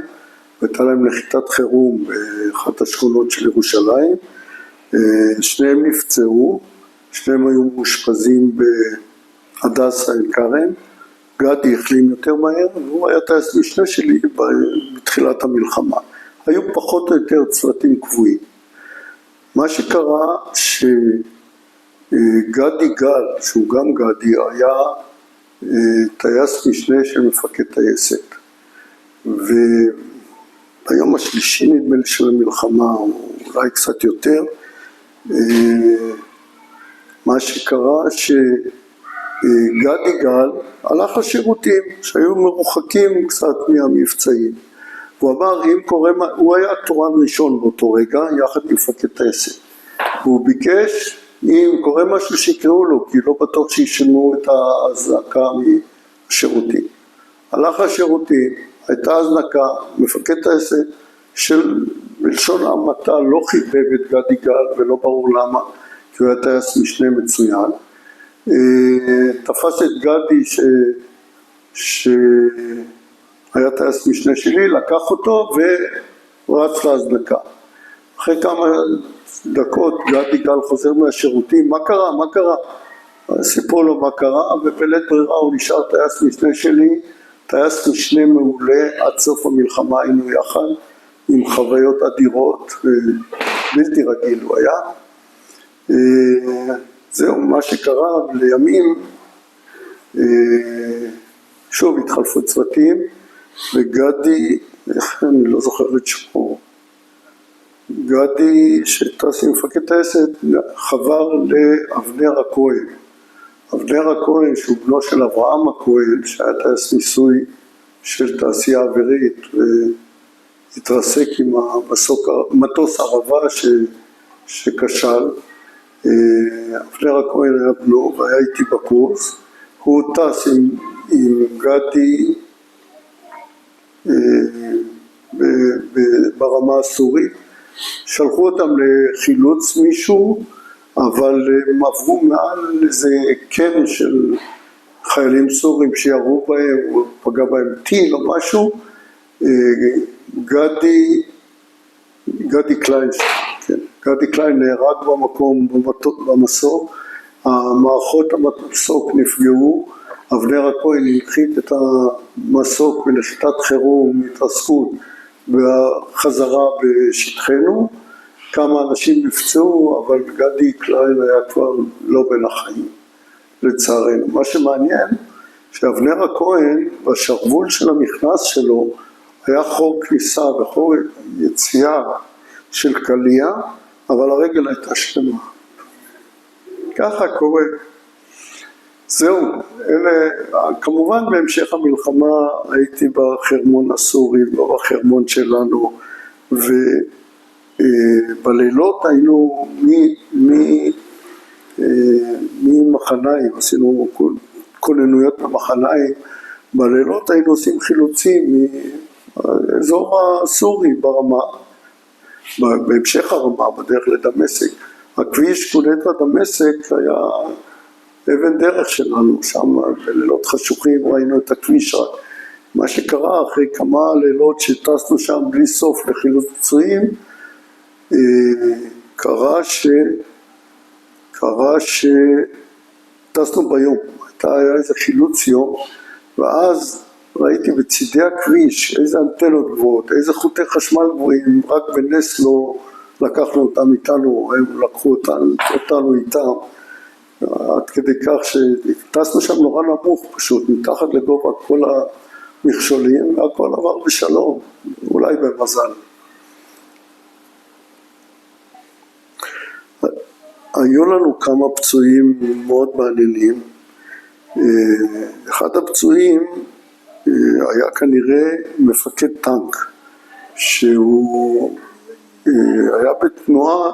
והייתה להם נחיתת חירום באחת השכונות של ירושלים, שניהם נפצעו, שניהם היו מאושפזים בהדסה עין כרם, גדי החלים יותר מהר, והוא היה טייס משנה שלי בתחילת המלחמה. היו פחות או יותר צוותים קבועים. מה שקרה שגדי גל, שהוא גם גדי, היה טייס משנה של מפקד טייסת. וביום השלישי נדמה לי של המלחמה, אולי קצת יותר, מה שקרה שגדי גל הלך לשירותים שהיו מרוחקים קצת מהמבצעים. הוא אמר, אם קורה, הוא היה תורן ראשון באותו רגע, יחד עם מפקד טייסת. והוא ביקש, אם קורה משהו שיקראו לו, כי לא בטוח שישנו את ההזנקה מהשירותים. הלך לשירותים, הייתה הזנקה, מפקד טייסת של בלשון המעטה לא חיבב את גדי גל, ולא ברור למה, כי הוא היה טייס משנה מצוין. תפס את גדי שהיה טייס משנה שלי, לקח אותו ורץ להזנקה. אחרי כמה דקות גדי גל חוזר מהשירותים, מה קרה? מה קרה? סיפרו לו מה קרה, ובלית ברירה הוא נשאר טייס משנה שלי, טייס משנה מעולה, עד סוף המלחמה היינו יחד, עם חוויות אדירות, בלתי רגיל הוא היה. זהו מה שקרה לימים, שוב התחלפו צוותים, וגדי, אני לא זוכר את שמו, גדי שטס עם מפקד טייסת חבר לאבנר הכהן. אבנר הכהן שהוא בנו של אברהם הכהן, שהיה טייס ניסוי של תעשייה אווירית, והתרסק עם מטוס ערבה שכשל. אבנר הכהן היה בנו והיה איתי בקורס, הוא טס עם גדי ברמה הסורית, שלחו אותם לחילוץ מישהו, אבל הם עברו מעל איזה קן של חיילים סורים שירו בהם, הוא פגע בהם טיל או משהו, גדי קליין, כן, גדי קליין נהרג במקום במסוק, המערכות המסוק נפגעו, אבנר הכהן הנחית את המסוק בנחיתת חירום, התרסקות והחזרה בשטחנו, כמה אנשים נפצעו, אבל גדי קליין היה כבר לא בין החיים, לצערנו. מה שמעניין, שאבנר הכהן, בשרוול של המכנס שלו, היה חור כניסה וחור יציאה של קלייה, אבל הרגל הייתה שלמה. ככה קורה. זהו, כמובן בהמשך המלחמה הייתי בחרמון הסורי, לא בחרמון שלנו, ובלילות היינו ממחניים, עשינו כוננויות במחניים, בלילות היינו עושים חילוצים מאזור הסורי ברמה, בהמשך הרמה, בדרך לדמשק. הכביש קונטרה דמשק היה אבן דרך שלנו, שם בלילות חשוכים ראינו את הכביש. מה שקרה אחרי כמה לילות שטסנו שם בלי סוף לחילוצים, קרה שטסנו ביום, היה איזה חילוץ יום, ואז ראיתי בצידי הכביש איזה אנטנות גבוהות, איזה חוטי חשמל גבוהים, רק בנס לא לקחנו אותם איתנו, הם לקחו אותנו איתם. עד כדי כך שטסנו שם נורא נמוך פשוט, מתחת לגובה כל המכשולים, והכל עבר בשלום, אולי במזל. היו לנו כמה פצועים מאוד מעניינים. אחד הפצועים היה כנראה מפקד טנק, שהוא היה בתנועה,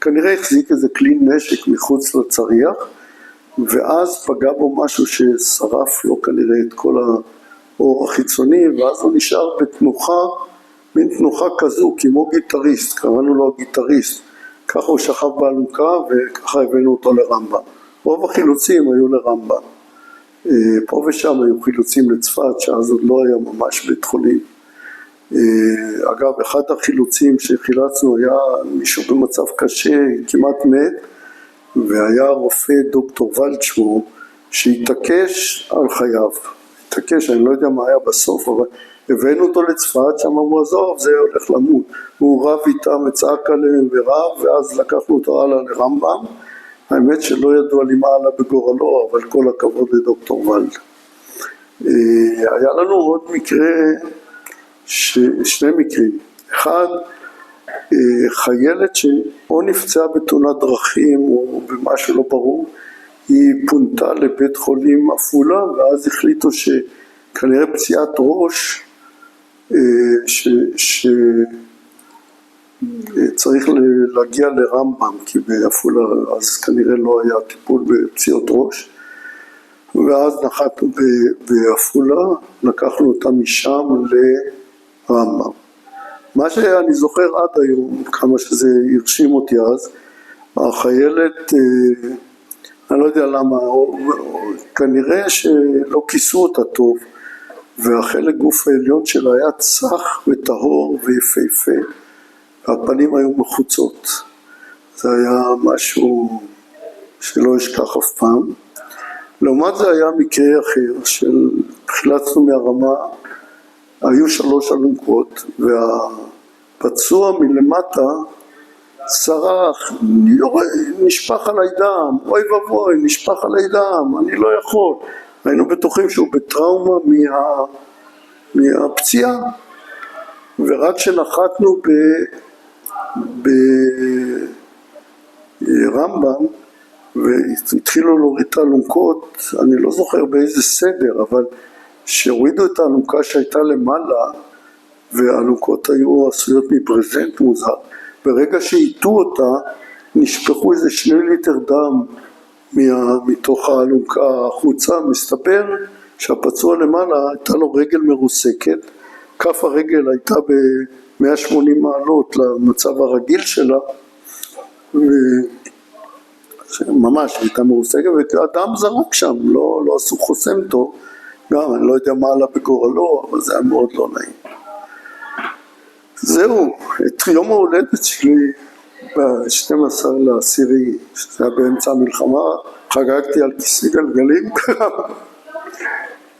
כנראה החזיק איזה כלי נשק מחוץ לצריח, ואז פגע בו משהו ששרף לו כנראה את כל האור החיצוני, ואז הוא נשאר בתנוחה, מין תנוחה כזו, כמו גיטריסט, קראנו לו הגיטריסט. ככה הוא שכב באלונקה וככה הבאנו אותו לרמב"ם. רוב החילוצים היו לרמב"ם. פה ושם היו חילוצים לצפת, שאז עוד לא היה ממש בית חולים. אגב, אחד החילוצים שחילצנו היה מישהו במצב קשה, כמעט מת, והיה רופא דוקטור ולצ'מו שהתעקש על חייו. התעקש, אני לא יודע מה היה בסוף, אבל הבאנו אותו לצפת, שם אמרו, עזוב, זה הולך למות. הוא רב איתם, צעק עליהם ורב, ואז לקחנו אותו הלאה לרמב"ם. האמת שלא ידוע לי מה עלה בגורלו, אבל כל הכבוד לדוקטור ולד. היה לנו עוד מקרה, שני מקרים. אחד, חיילת שאו נפצעה בתאונת דרכים או במשהו לא ברור, היא פונתה לבית חולים עפולה, ואז החליטו שכנראה פציעת ראש, שצריך להגיע לרמב"ם, כי בעפולה אז כנראה לא היה טיפול בפציעות ראש, ואז נחתנו בעפולה, לקחנו אותה משם לרמב"ם. מה שאני זוכר עד היום, כמה שזה הרשים אותי אז, החיילת, אני לא יודע למה, כנראה שלא כיסו אותה טוב, והחלק גוף העליון שלה היה צח וטהור ויפהפה, והפנים היו מחוצות. זה היה משהו שלא אשכח אף פעם. לעומת זה היה מקרה אחר, חילצנו מהרמה, היו 3 אלונקות, והפצוע מלמטה צרח, נשפך עלי דם, אוי ובוי, נשפך עלי דם, אני לא יכול. היינו בטוחים שהוא בטראומה מהפציעה, ורק שנחתנו ברמב"ם, והתחילו להוריד את האלונקות, אני לא זוכר באיזה סדר, אבל שהורידו את האלונקה שהייתה למעלה, והאלונקות היו עשויות מברזנט מוזר, ברגע שהיטו אותה, נשפכו איזה 2 ליטר דם מתוך האלונקה החוצה. מסתבר שהפצוע למעלה הייתה לו רגל מרוסקת, כף הרגל הייתה ב-180 מעלות למצב הרגיל שלה, ממש הייתה מרוסקת, והאדם זרק שם, לא עשו חוסם טוב, גם אני לא יודע מה עלה בגורלו, אבל זה היה מאוד לא נעים. זהו, את יום ההולדת שלי ב-12 לעשירי, שזה היה באמצע המלחמה, חגגתי על כיסא גלגלים.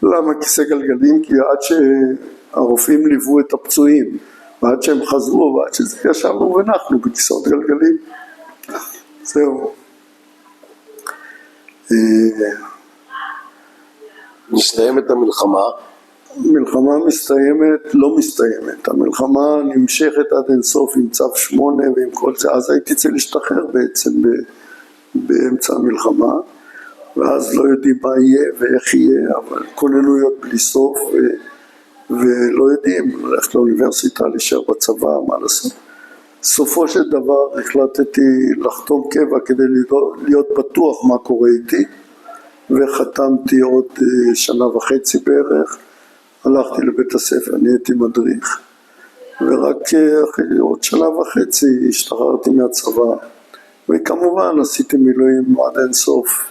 למה כיסא גלגלים? כי עד שהרופאים ליוו את הפצועים, ועד שהם חזרו, ועד שזה ישבנו ונחנו בכיסאות גלגלים. זהו. מסתיימת המלחמה? המלחמה מסתיימת, לא מסתיימת. המלחמה נמשכת עד אינסוף עם צו 8 ועם כל זה. אז הייתי צריך להשתחרר בעצם באמצע המלחמה, ואז לא יודעים מה יהיה ואיך יהיה, אבל כוננויות בלי סוף, ולא יודעים, ללכת לאוניברסיטה, להישאר בצבא, מה לעשות. סופו של דבר החלטתי לחתום קבע כדי להיות בטוח מה קורה איתי, וחתמתי עוד 1.5 שנה בערך, הלכתי לבית הספר, נהייתי מדריך, ורק אחרי עוד 1.5 שנה השתחררתי מהצבא, וכמובן עשיתי מילואים עד אינסוף,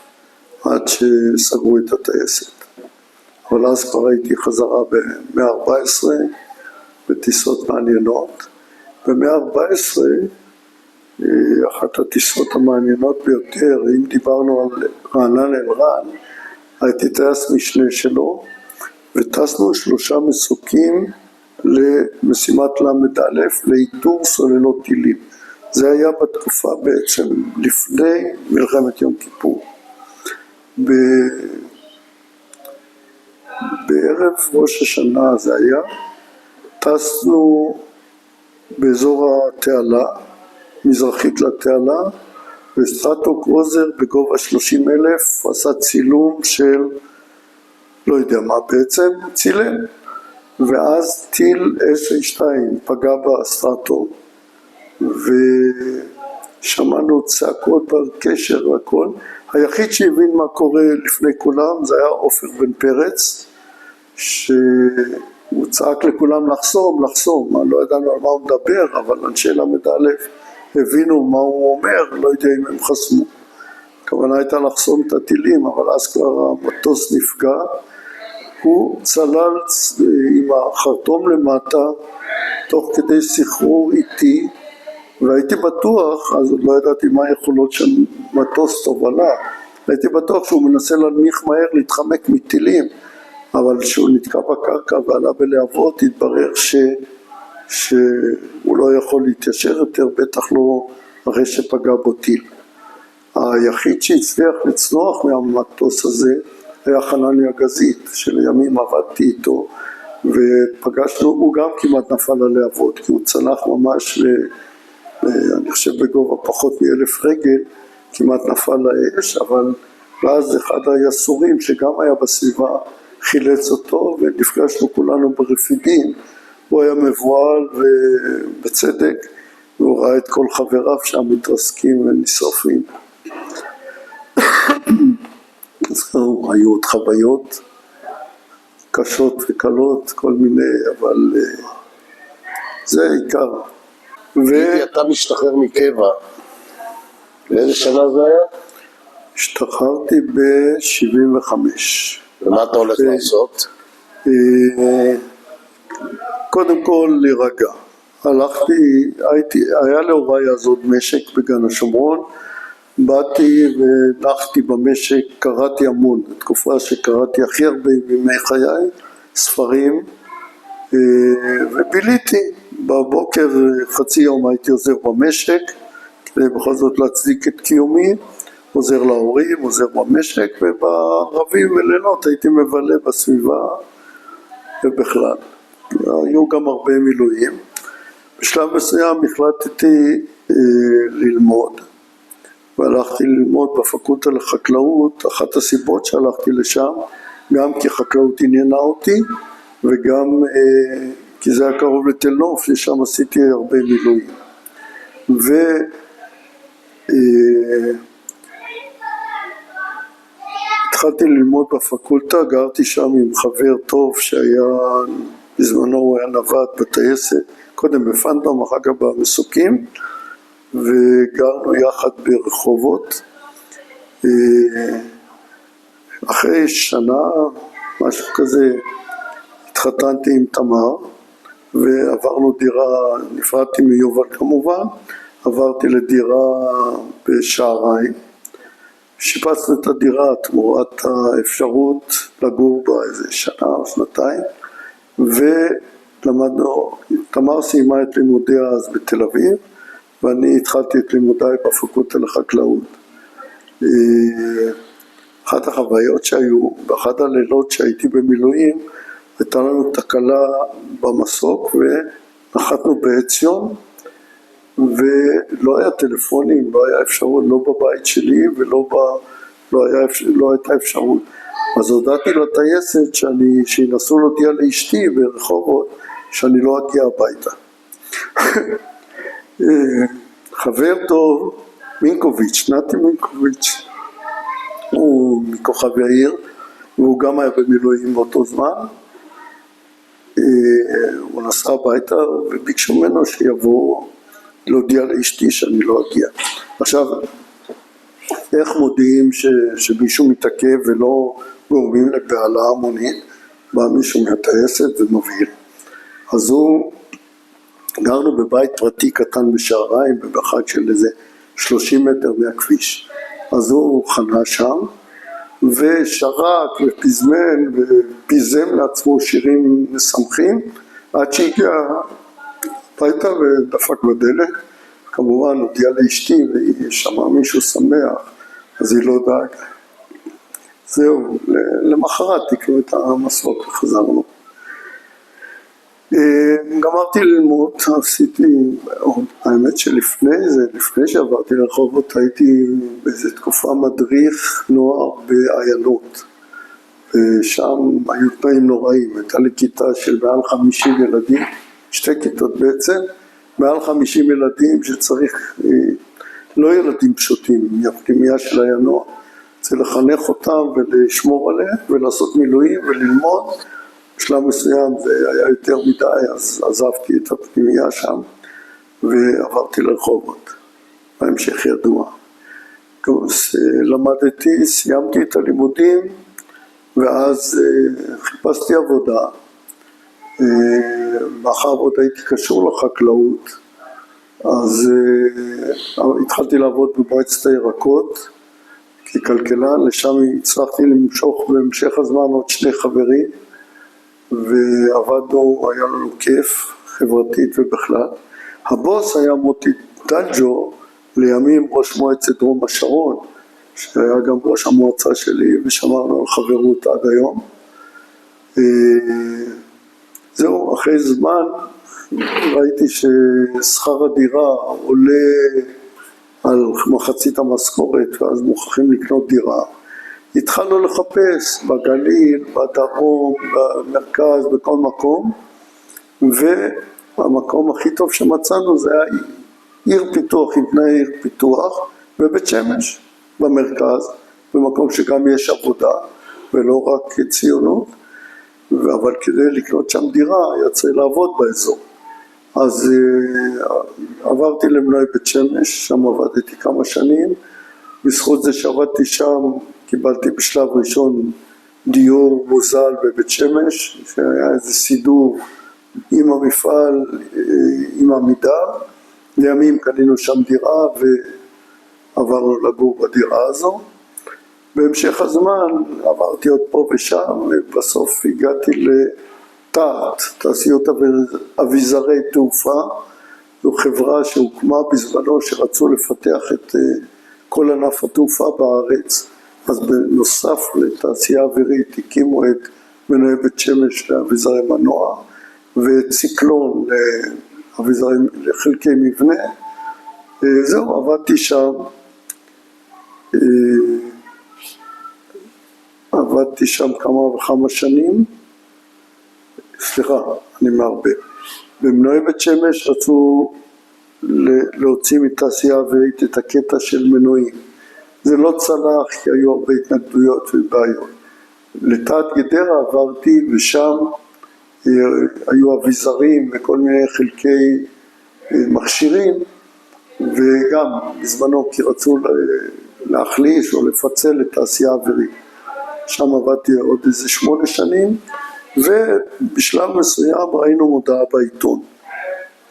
עד שסגרו את הטייסת. אבל אז כבר הייתי חזרה ב-114 בטיסות מעניינות, ב-114 אחת הטיסות המעניינות ביותר, אם דיברנו על רענן אלרן, הייתי טייס משנה שלו, וטסנו 3 מסוקים למשימת ל"א לאיתור סוללות טילים. זה היה בתקופה בעצם לפני מלחמת יום כיפור. בערב ראש השנה זה היה, טסנו באזור התעלה, מזרחית לתעלה, וסטרטו קרוזר בגובה 30,000 עשה צילום של לא יודע מה בעצם, צילם, ואז טיל SA-2 פגע בסטרטו, ושמענו צעקות בקשר והכל. היחיד שהבין מה קורה לפני כולם זה היה עופר בן פרץ, שהוא צעק לכולם לחסום, לא ידענו על מה הוא מדבר, אבל אנשי למד א' הבינו מה הוא אומר, לא יודע אם הם חסמו. הכוונה הייתה לחסום את הטילים, אבל אז כבר המטוס נפגע, הוא צלל עם החרטום למטה, תוך כדי סחרור איטי, והייתי בטוח, אז עוד לא ידעתי מה היכולות של מטוס תובלה, הייתי בטוח שהוא מנסה להנמיך מהר להתחמק מטילים, אבל כשהוא נתקע בקרקע ועלה בלהבות, התברר שהוא לא יכול להתיישר יותר, בטח לא אחרי שפגע בו טיל. היחיד שהצליח לצלוח מהמטוס הזה היה חנניה גזית, שלימים עבדתי איתו, ופגשנו, הוא גם כמעט נפל ללהבות, כי הוא צנח ממש, אני חושב בגובה פחות מ1,000 רגל, כמעט נפל לאש, אבל ואז אחד היסורים שגם היה בסביבה חילץ אותו, ונפגשנו כולנו ברפידים. הוא היה מבועל ובצדק, והוא ראה את כל חבריו שם מתרסקים ונשרפים. אז היו עוד חוויות קשות וקלות, כל מיני, אבל זה העיקר. אתה משתחרר מקבע, באיזה שנה זה היה? השתחררתי ב-75. ומה אתה הולך לעשות? קודם כל להירגע. היה להוריי אז עוד משק בגן השומרון, באתי ונחתי במשק, קראתי המון, התקופה שקראתי הכי הרבה בימי חיי, ספרים, וביליתי. בבוקר חצי יום הייתי עוזר במשק, כדי בכל זאת להצדיק את קיומי, עוזר להורים, עוזר במשק, וברבים ולילות הייתי מבלה בסביבה ובכלל. היו גם הרבה מילואים. בשלב מסוים החלטתי ללמוד, והלכתי ללמוד בפקולטה לחקלאות. אחת הסיבות שהלכתי לשם, גם כי חקלאות עניינה אותי, וגם כי זה היה קרוב לתל נוף, ששם עשיתי הרבה מילואים. התחלתי ללמוד בפקולטה, גרתי שם עם חבר טוב שהיה, בזמנו הוא היה נווט בטייסת, קודם בפנטום, אחר כך במסוקים, וגרנו יחד ברחובות. אחרי שנה, משהו כזה, התחתנתי עם תמר, ועברנו דירה, נפרדתי מיובל כמובן, עברתי לדירה בשעריים, שיפצנו את הדירה תמורת האפשרות לגור בה איזה שנה או שנתיים, ולמדנו, תמר סיימה את לימודיה אז בתל אביב, ואני התחלתי את לימודיי בפקולטה לחקלאות. אחת החוויות שהיו, באחד הלילות שהייתי במילואים, הייתה לנו תקלה במסוק ונחתנו בעציון, ולא היה טלפונים, לא היה אפשרות, לא בבית שלי ולא לא הייתה אפשרות. אז הודעתי לטייסת שינסו להודיע לאשתי ברחובות שאני לא אגיע הביתה. חבר טוב, מינקוביץ', נתי מינקוביץ', הוא מכוכב יאיר, והוא גם היה במילואים באותו זמן. הוא נסע הביתה וביקשו ממנו שיבוא להודיע לאשתי שאני לא אגיע. עכשיו, איך מודיעים שמישהו מתעכב ולא גורמים לבהלה המונית? בא מישהו מהטייסת ומבהיל. אז גרנו בבית פרטי קטן בשעריים, במרחק של איזה 30 מטר מהכביש. אז הוא חנה שם, ושרק ופזמן ופיזם לעצמו שירים משמחים, עד שהגיע הביתה ודפק בדלת, כמובן הודיעה לאשתי והיא שמעה מישהו שמח, אז היא לא דאגה. זהו, למחרת תקנו את המסוק וחזרנו. גמרתי ללמוד, עשיתי, האמת שלפני זה, לפני שעברתי לרחובות, הייתי באיזו תקופה מדריך נוער בעיינות. ושם היו תנאים נוראים, הייתה לי כיתה של מעל 50 ילדים, שתי כיתות בעצם, מעל 50 ילדים שצריך, לא ילדים פשוטים, מהפנימייה של הינוע, צריך לחנך אותם ולשמור עליהם ולעשות מילואים וללמוד. בשלב מסוים זה היה יותר מדי, אז עזבתי את הפנימייה שם ועברתי לרחובות, בהמשך ידוע. למדתי, סיימתי את הלימודים ואז חיפשתי עבודה. מאחר עוד הייתי קשור לחקלאות, אז התחלתי לעבוד במועצת הירקות ככלכלן, לשם הצלחתי למשוך בהמשך הזמן עוד שני חברים, ועבדנו, היה לנו כיף, חברתית ובכלל. הבוס היה מוטי דלג'ו, לימים ראש מועצת דרום השרון, שהיה גם ראש המועצה שלי, ושמרנו על חברות עד היום. זהו, אחרי זמן ראיתי ששכר הדירה עולה על מחצית המשכורת, ואז מוכרחים לקנות דירה. התחלנו לחפש בגליל, בדרום, במרכז, בכל מקום, והמקום הכי טוב שמצאנו זה היה עיר פיתוח, עם תנאי עיר פיתוח, בבית שמש, במרכז, במקום שגם יש עבודה, ולא רק ציונות, אבל כדי לקנות שם דירה, יצא לעבוד באזור. אז עברתי למנועי בית שמש, שם עבדתי כמה שנים, בזכות זה שעבדתי שם, קיבלתי בשלב ראשון דיור מוזל בבית שמש, שהיה איזה סידור עם המפעל, עם עמידר. לימים קנינו שם דירה ועברנו לגור בדירה הזו. בהמשך הזמן עברתי עוד פה ושם, ובסוף הגעתי לתעת, תעשיות אביזרי תעופה. זו חברה שהוקמה בזמנו שרצו לפתח את כל ענף התעופה בארץ. אז בנוסף לתעשייה אווירית הקימו את מנועי בית שמש לאביזרי מנוע וציקלון לאביזרים לחלקי מבנה. זהו, עבדתי שם, כמה וכמה שנים. סליחה, אני מערבב. במנועי בית שמש רצו להוציא מתעשייה אווירית את הקטע של מנועים. זה לא צלח כי היו הרבה התנגדויות ובעיות. לתעת גדרה עברתי ושם היו אביזרים וכל מיני חלקי מכשירים, וגם בזמנו כי רצו להחליש או לפצל את תעשייה אווירית. שם עבדתי עוד איזה 8 שנים, ובשלב מסוים ראינו מודעה בעיתון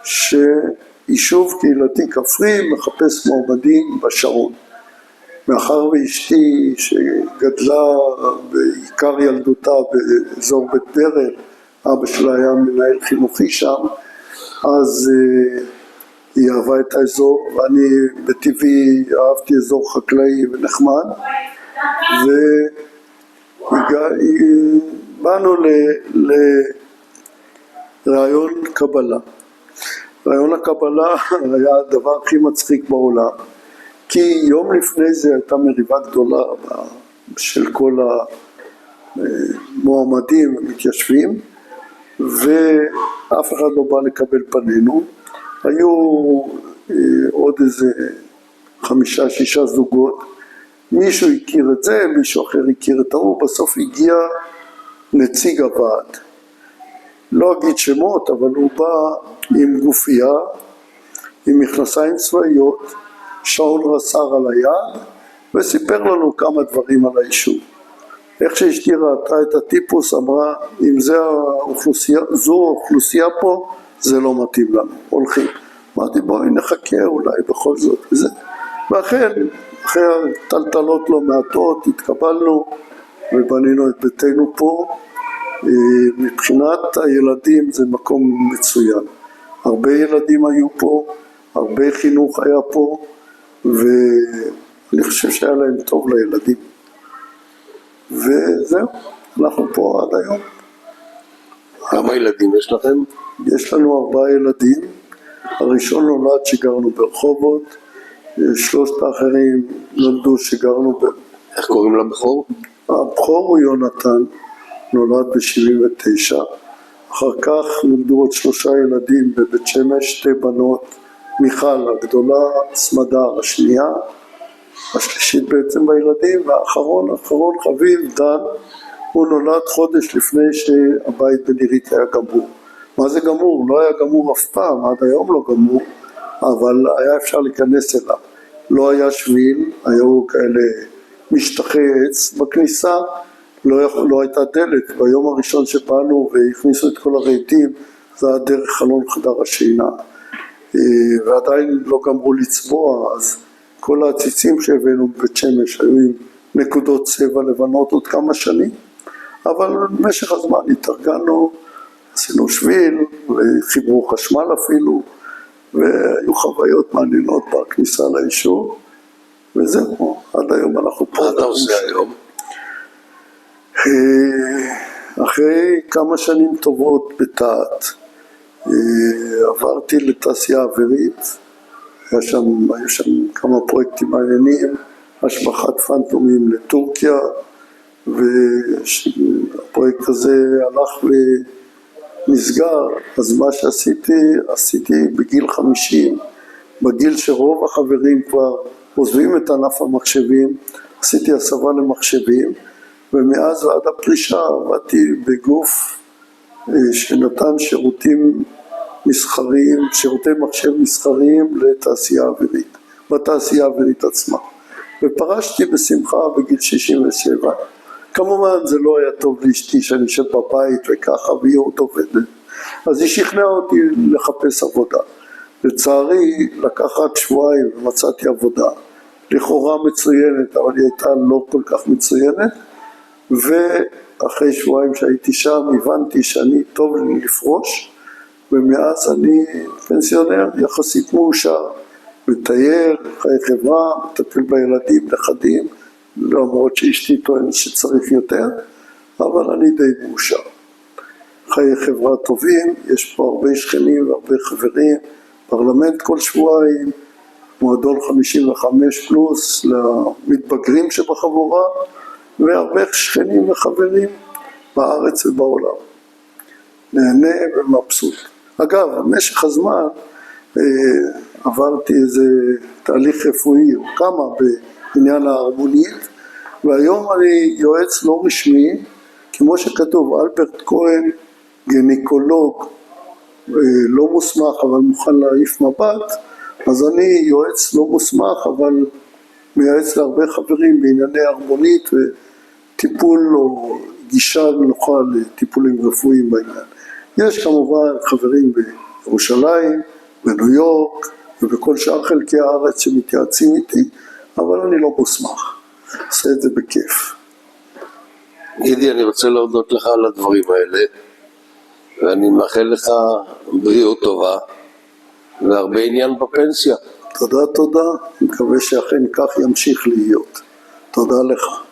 שיישוב קהילתי כפרי מחפש מועמדים בשרון. מאחר ואשתי שגדלה בעיקר ילדותה באזור בית ברל, אבא שלה היה מנהל חינוכי שם, אז היא אהבה את האזור, ואני בטבעי אהבתי אזור חקלאי ונחמד, ובאנו לרעיון קבלה. רעיון הקבלה היה הדבר הכי מצחיק בעולם, כי יום לפני זה הייתה מריבה גדולה של כל המועמדים המתיישבים, ואף אחד לא בא לקבל פנינו. היו עוד איזה 5-6 זוגות, מישהו הכיר את זה, מישהו אחר הכיר את ההוא, בסוף הגיע נציג הוועד. לא אגיד שמות, אבל הוא בא עם גופייה, עם מכנסיים צבאיות, שעון רס"ר על היד, וסיפר לנו כמה דברים על היישוב. איך שאשתי ראתה את הטיפוס, אמרה, אם זו האוכלוסייה פה, זה לא מתאים לנו, הולכים. אמרתי, בואי נחכה אולי בכל זאת, וזה. ואכן, אחרי טלטלות לא מעטות, התקבלנו ובנינו את ביתנו פה. מבחינת הילדים זה מקום מצוין. הרבה ילדים היו פה, הרבה חינוך היה פה, ואני חושב שהיה להם טוב לילדים. וזהו, אנחנו פה עד היום. כמה ילדים יש לכם? יש לנו 4 ילדים, הראשון נולד שגרנו ברחובות, 3 האחרים נולדו שגרנו איך קוראים לבכור? הבכור הוא יונתן, נולד ב-79, אחר כך נולדו עוד 3 ילדים בבית שמש, 2 בנות, מיכל הגדולה, סמדר השנייה, השלישית בעצם בילדים, והאחרון חביב דן, הוא נולד חודש לפני שהבית בנירית היה גמור. מה זה גמור? לא היה גמור אף פעם, עד היום לא גמור, אבל היה אפשר להיכנס אליו. לא היה שביל, היו כאלה משטחי עץ בכניסה, לא הייתה דלת. ביום הראשון שבאנו והכניסו את כל הרהיטים, זה היה דרך חלון חדר השינה. ועדיין לא גמרו לצבוע, אז כל העציצים שהבאנו בבית שמש היו עם נקודות צבע לבנות עוד כמה שנים, אבל במשך הזמן התארגנו, עשינו שביל וחיברו חשמל אפילו, והיו חוויות מעניינות בכניסה ליישוב, וזהו, עד היום אנחנו פה. מה אתה עושה היום? אחרי כמה שנים טובות בתעת, עברתי לתעשייה אווירית, היו שם כמה פרויקטים מעניינים, השבחת פנטומים לטורקיה, והפרויקט הזה הלך ונסגר. אז מה עשיתי בגיל 50, בגיל שרוב החברים כבר עוזבים את ענף המחשבים, עשיתי הסבה למחשבים, ומאז ועד הפרישה עבדתי בגוף שנתן שירותים מסחריים, שירותי מחשב מסחריים לתעשייה אווירית, בתעשייה האווירית עצמה. ופרשתי בשמחה בגיל 67. כמובן זה לא היה טוב לאשתי שאני יושב בבית וככה והיא עוד עובדת. אז היא שכנעה אותי לחפש עבודה. לצערי לקח רק 2 שבועות ומצאתי עבודה. לכאורה מצוינת, אבל היא הייתה לא כל כך מצוינת. ואחרי 2 שבועות שהייתי שם הבנתי שאני טוב לי לפרוש. ומאז אני פנסיונר יחסית מאושר. מטייל, חיי חברה, מטפל בילדים, נכדים, למרות שאשתי טוענת שצריך יותר, אבל אני די מאושר. חיי חברה טובים, יש פה הרבה שכנים והרבה חברים, פרלמנט כל 2 שבועות, מועדון 55 פלוס למתבגרים שבחבורה, והרבה שכנים וחברים בארץ ובעולם. נהנה ומבסוט. אגב, במשך הזמן עברתי איזה תהליך רפואי או כמה בעניין ההרמונית, והיום אני יועץ לא רשמי, כמו שכתוב, אלברט כהן, גניקולוג, לא מוסמך אבל מוכן להעיף מבט, אז אני יועץ לא מוסמך אבל מייעץ להרבה חברים בענייני הרמונית וטיפול או גישה נוחה לטיפולים רפואיים בעניין. יש כמובן חברים בירושלים, בניו יורק ובכל שאר חלקי הארץ שמתייעצים איתי, אבל אני לא מוסמך, עושה את זה בכיף. גידי, אני רוצה להודות לך על הדברים האלה, ואני מאחל לך בריאות טובה והרבה עניין בפנסיה. תודה, אני מקווה שאכן כך ימשיך להיות. תודה לך.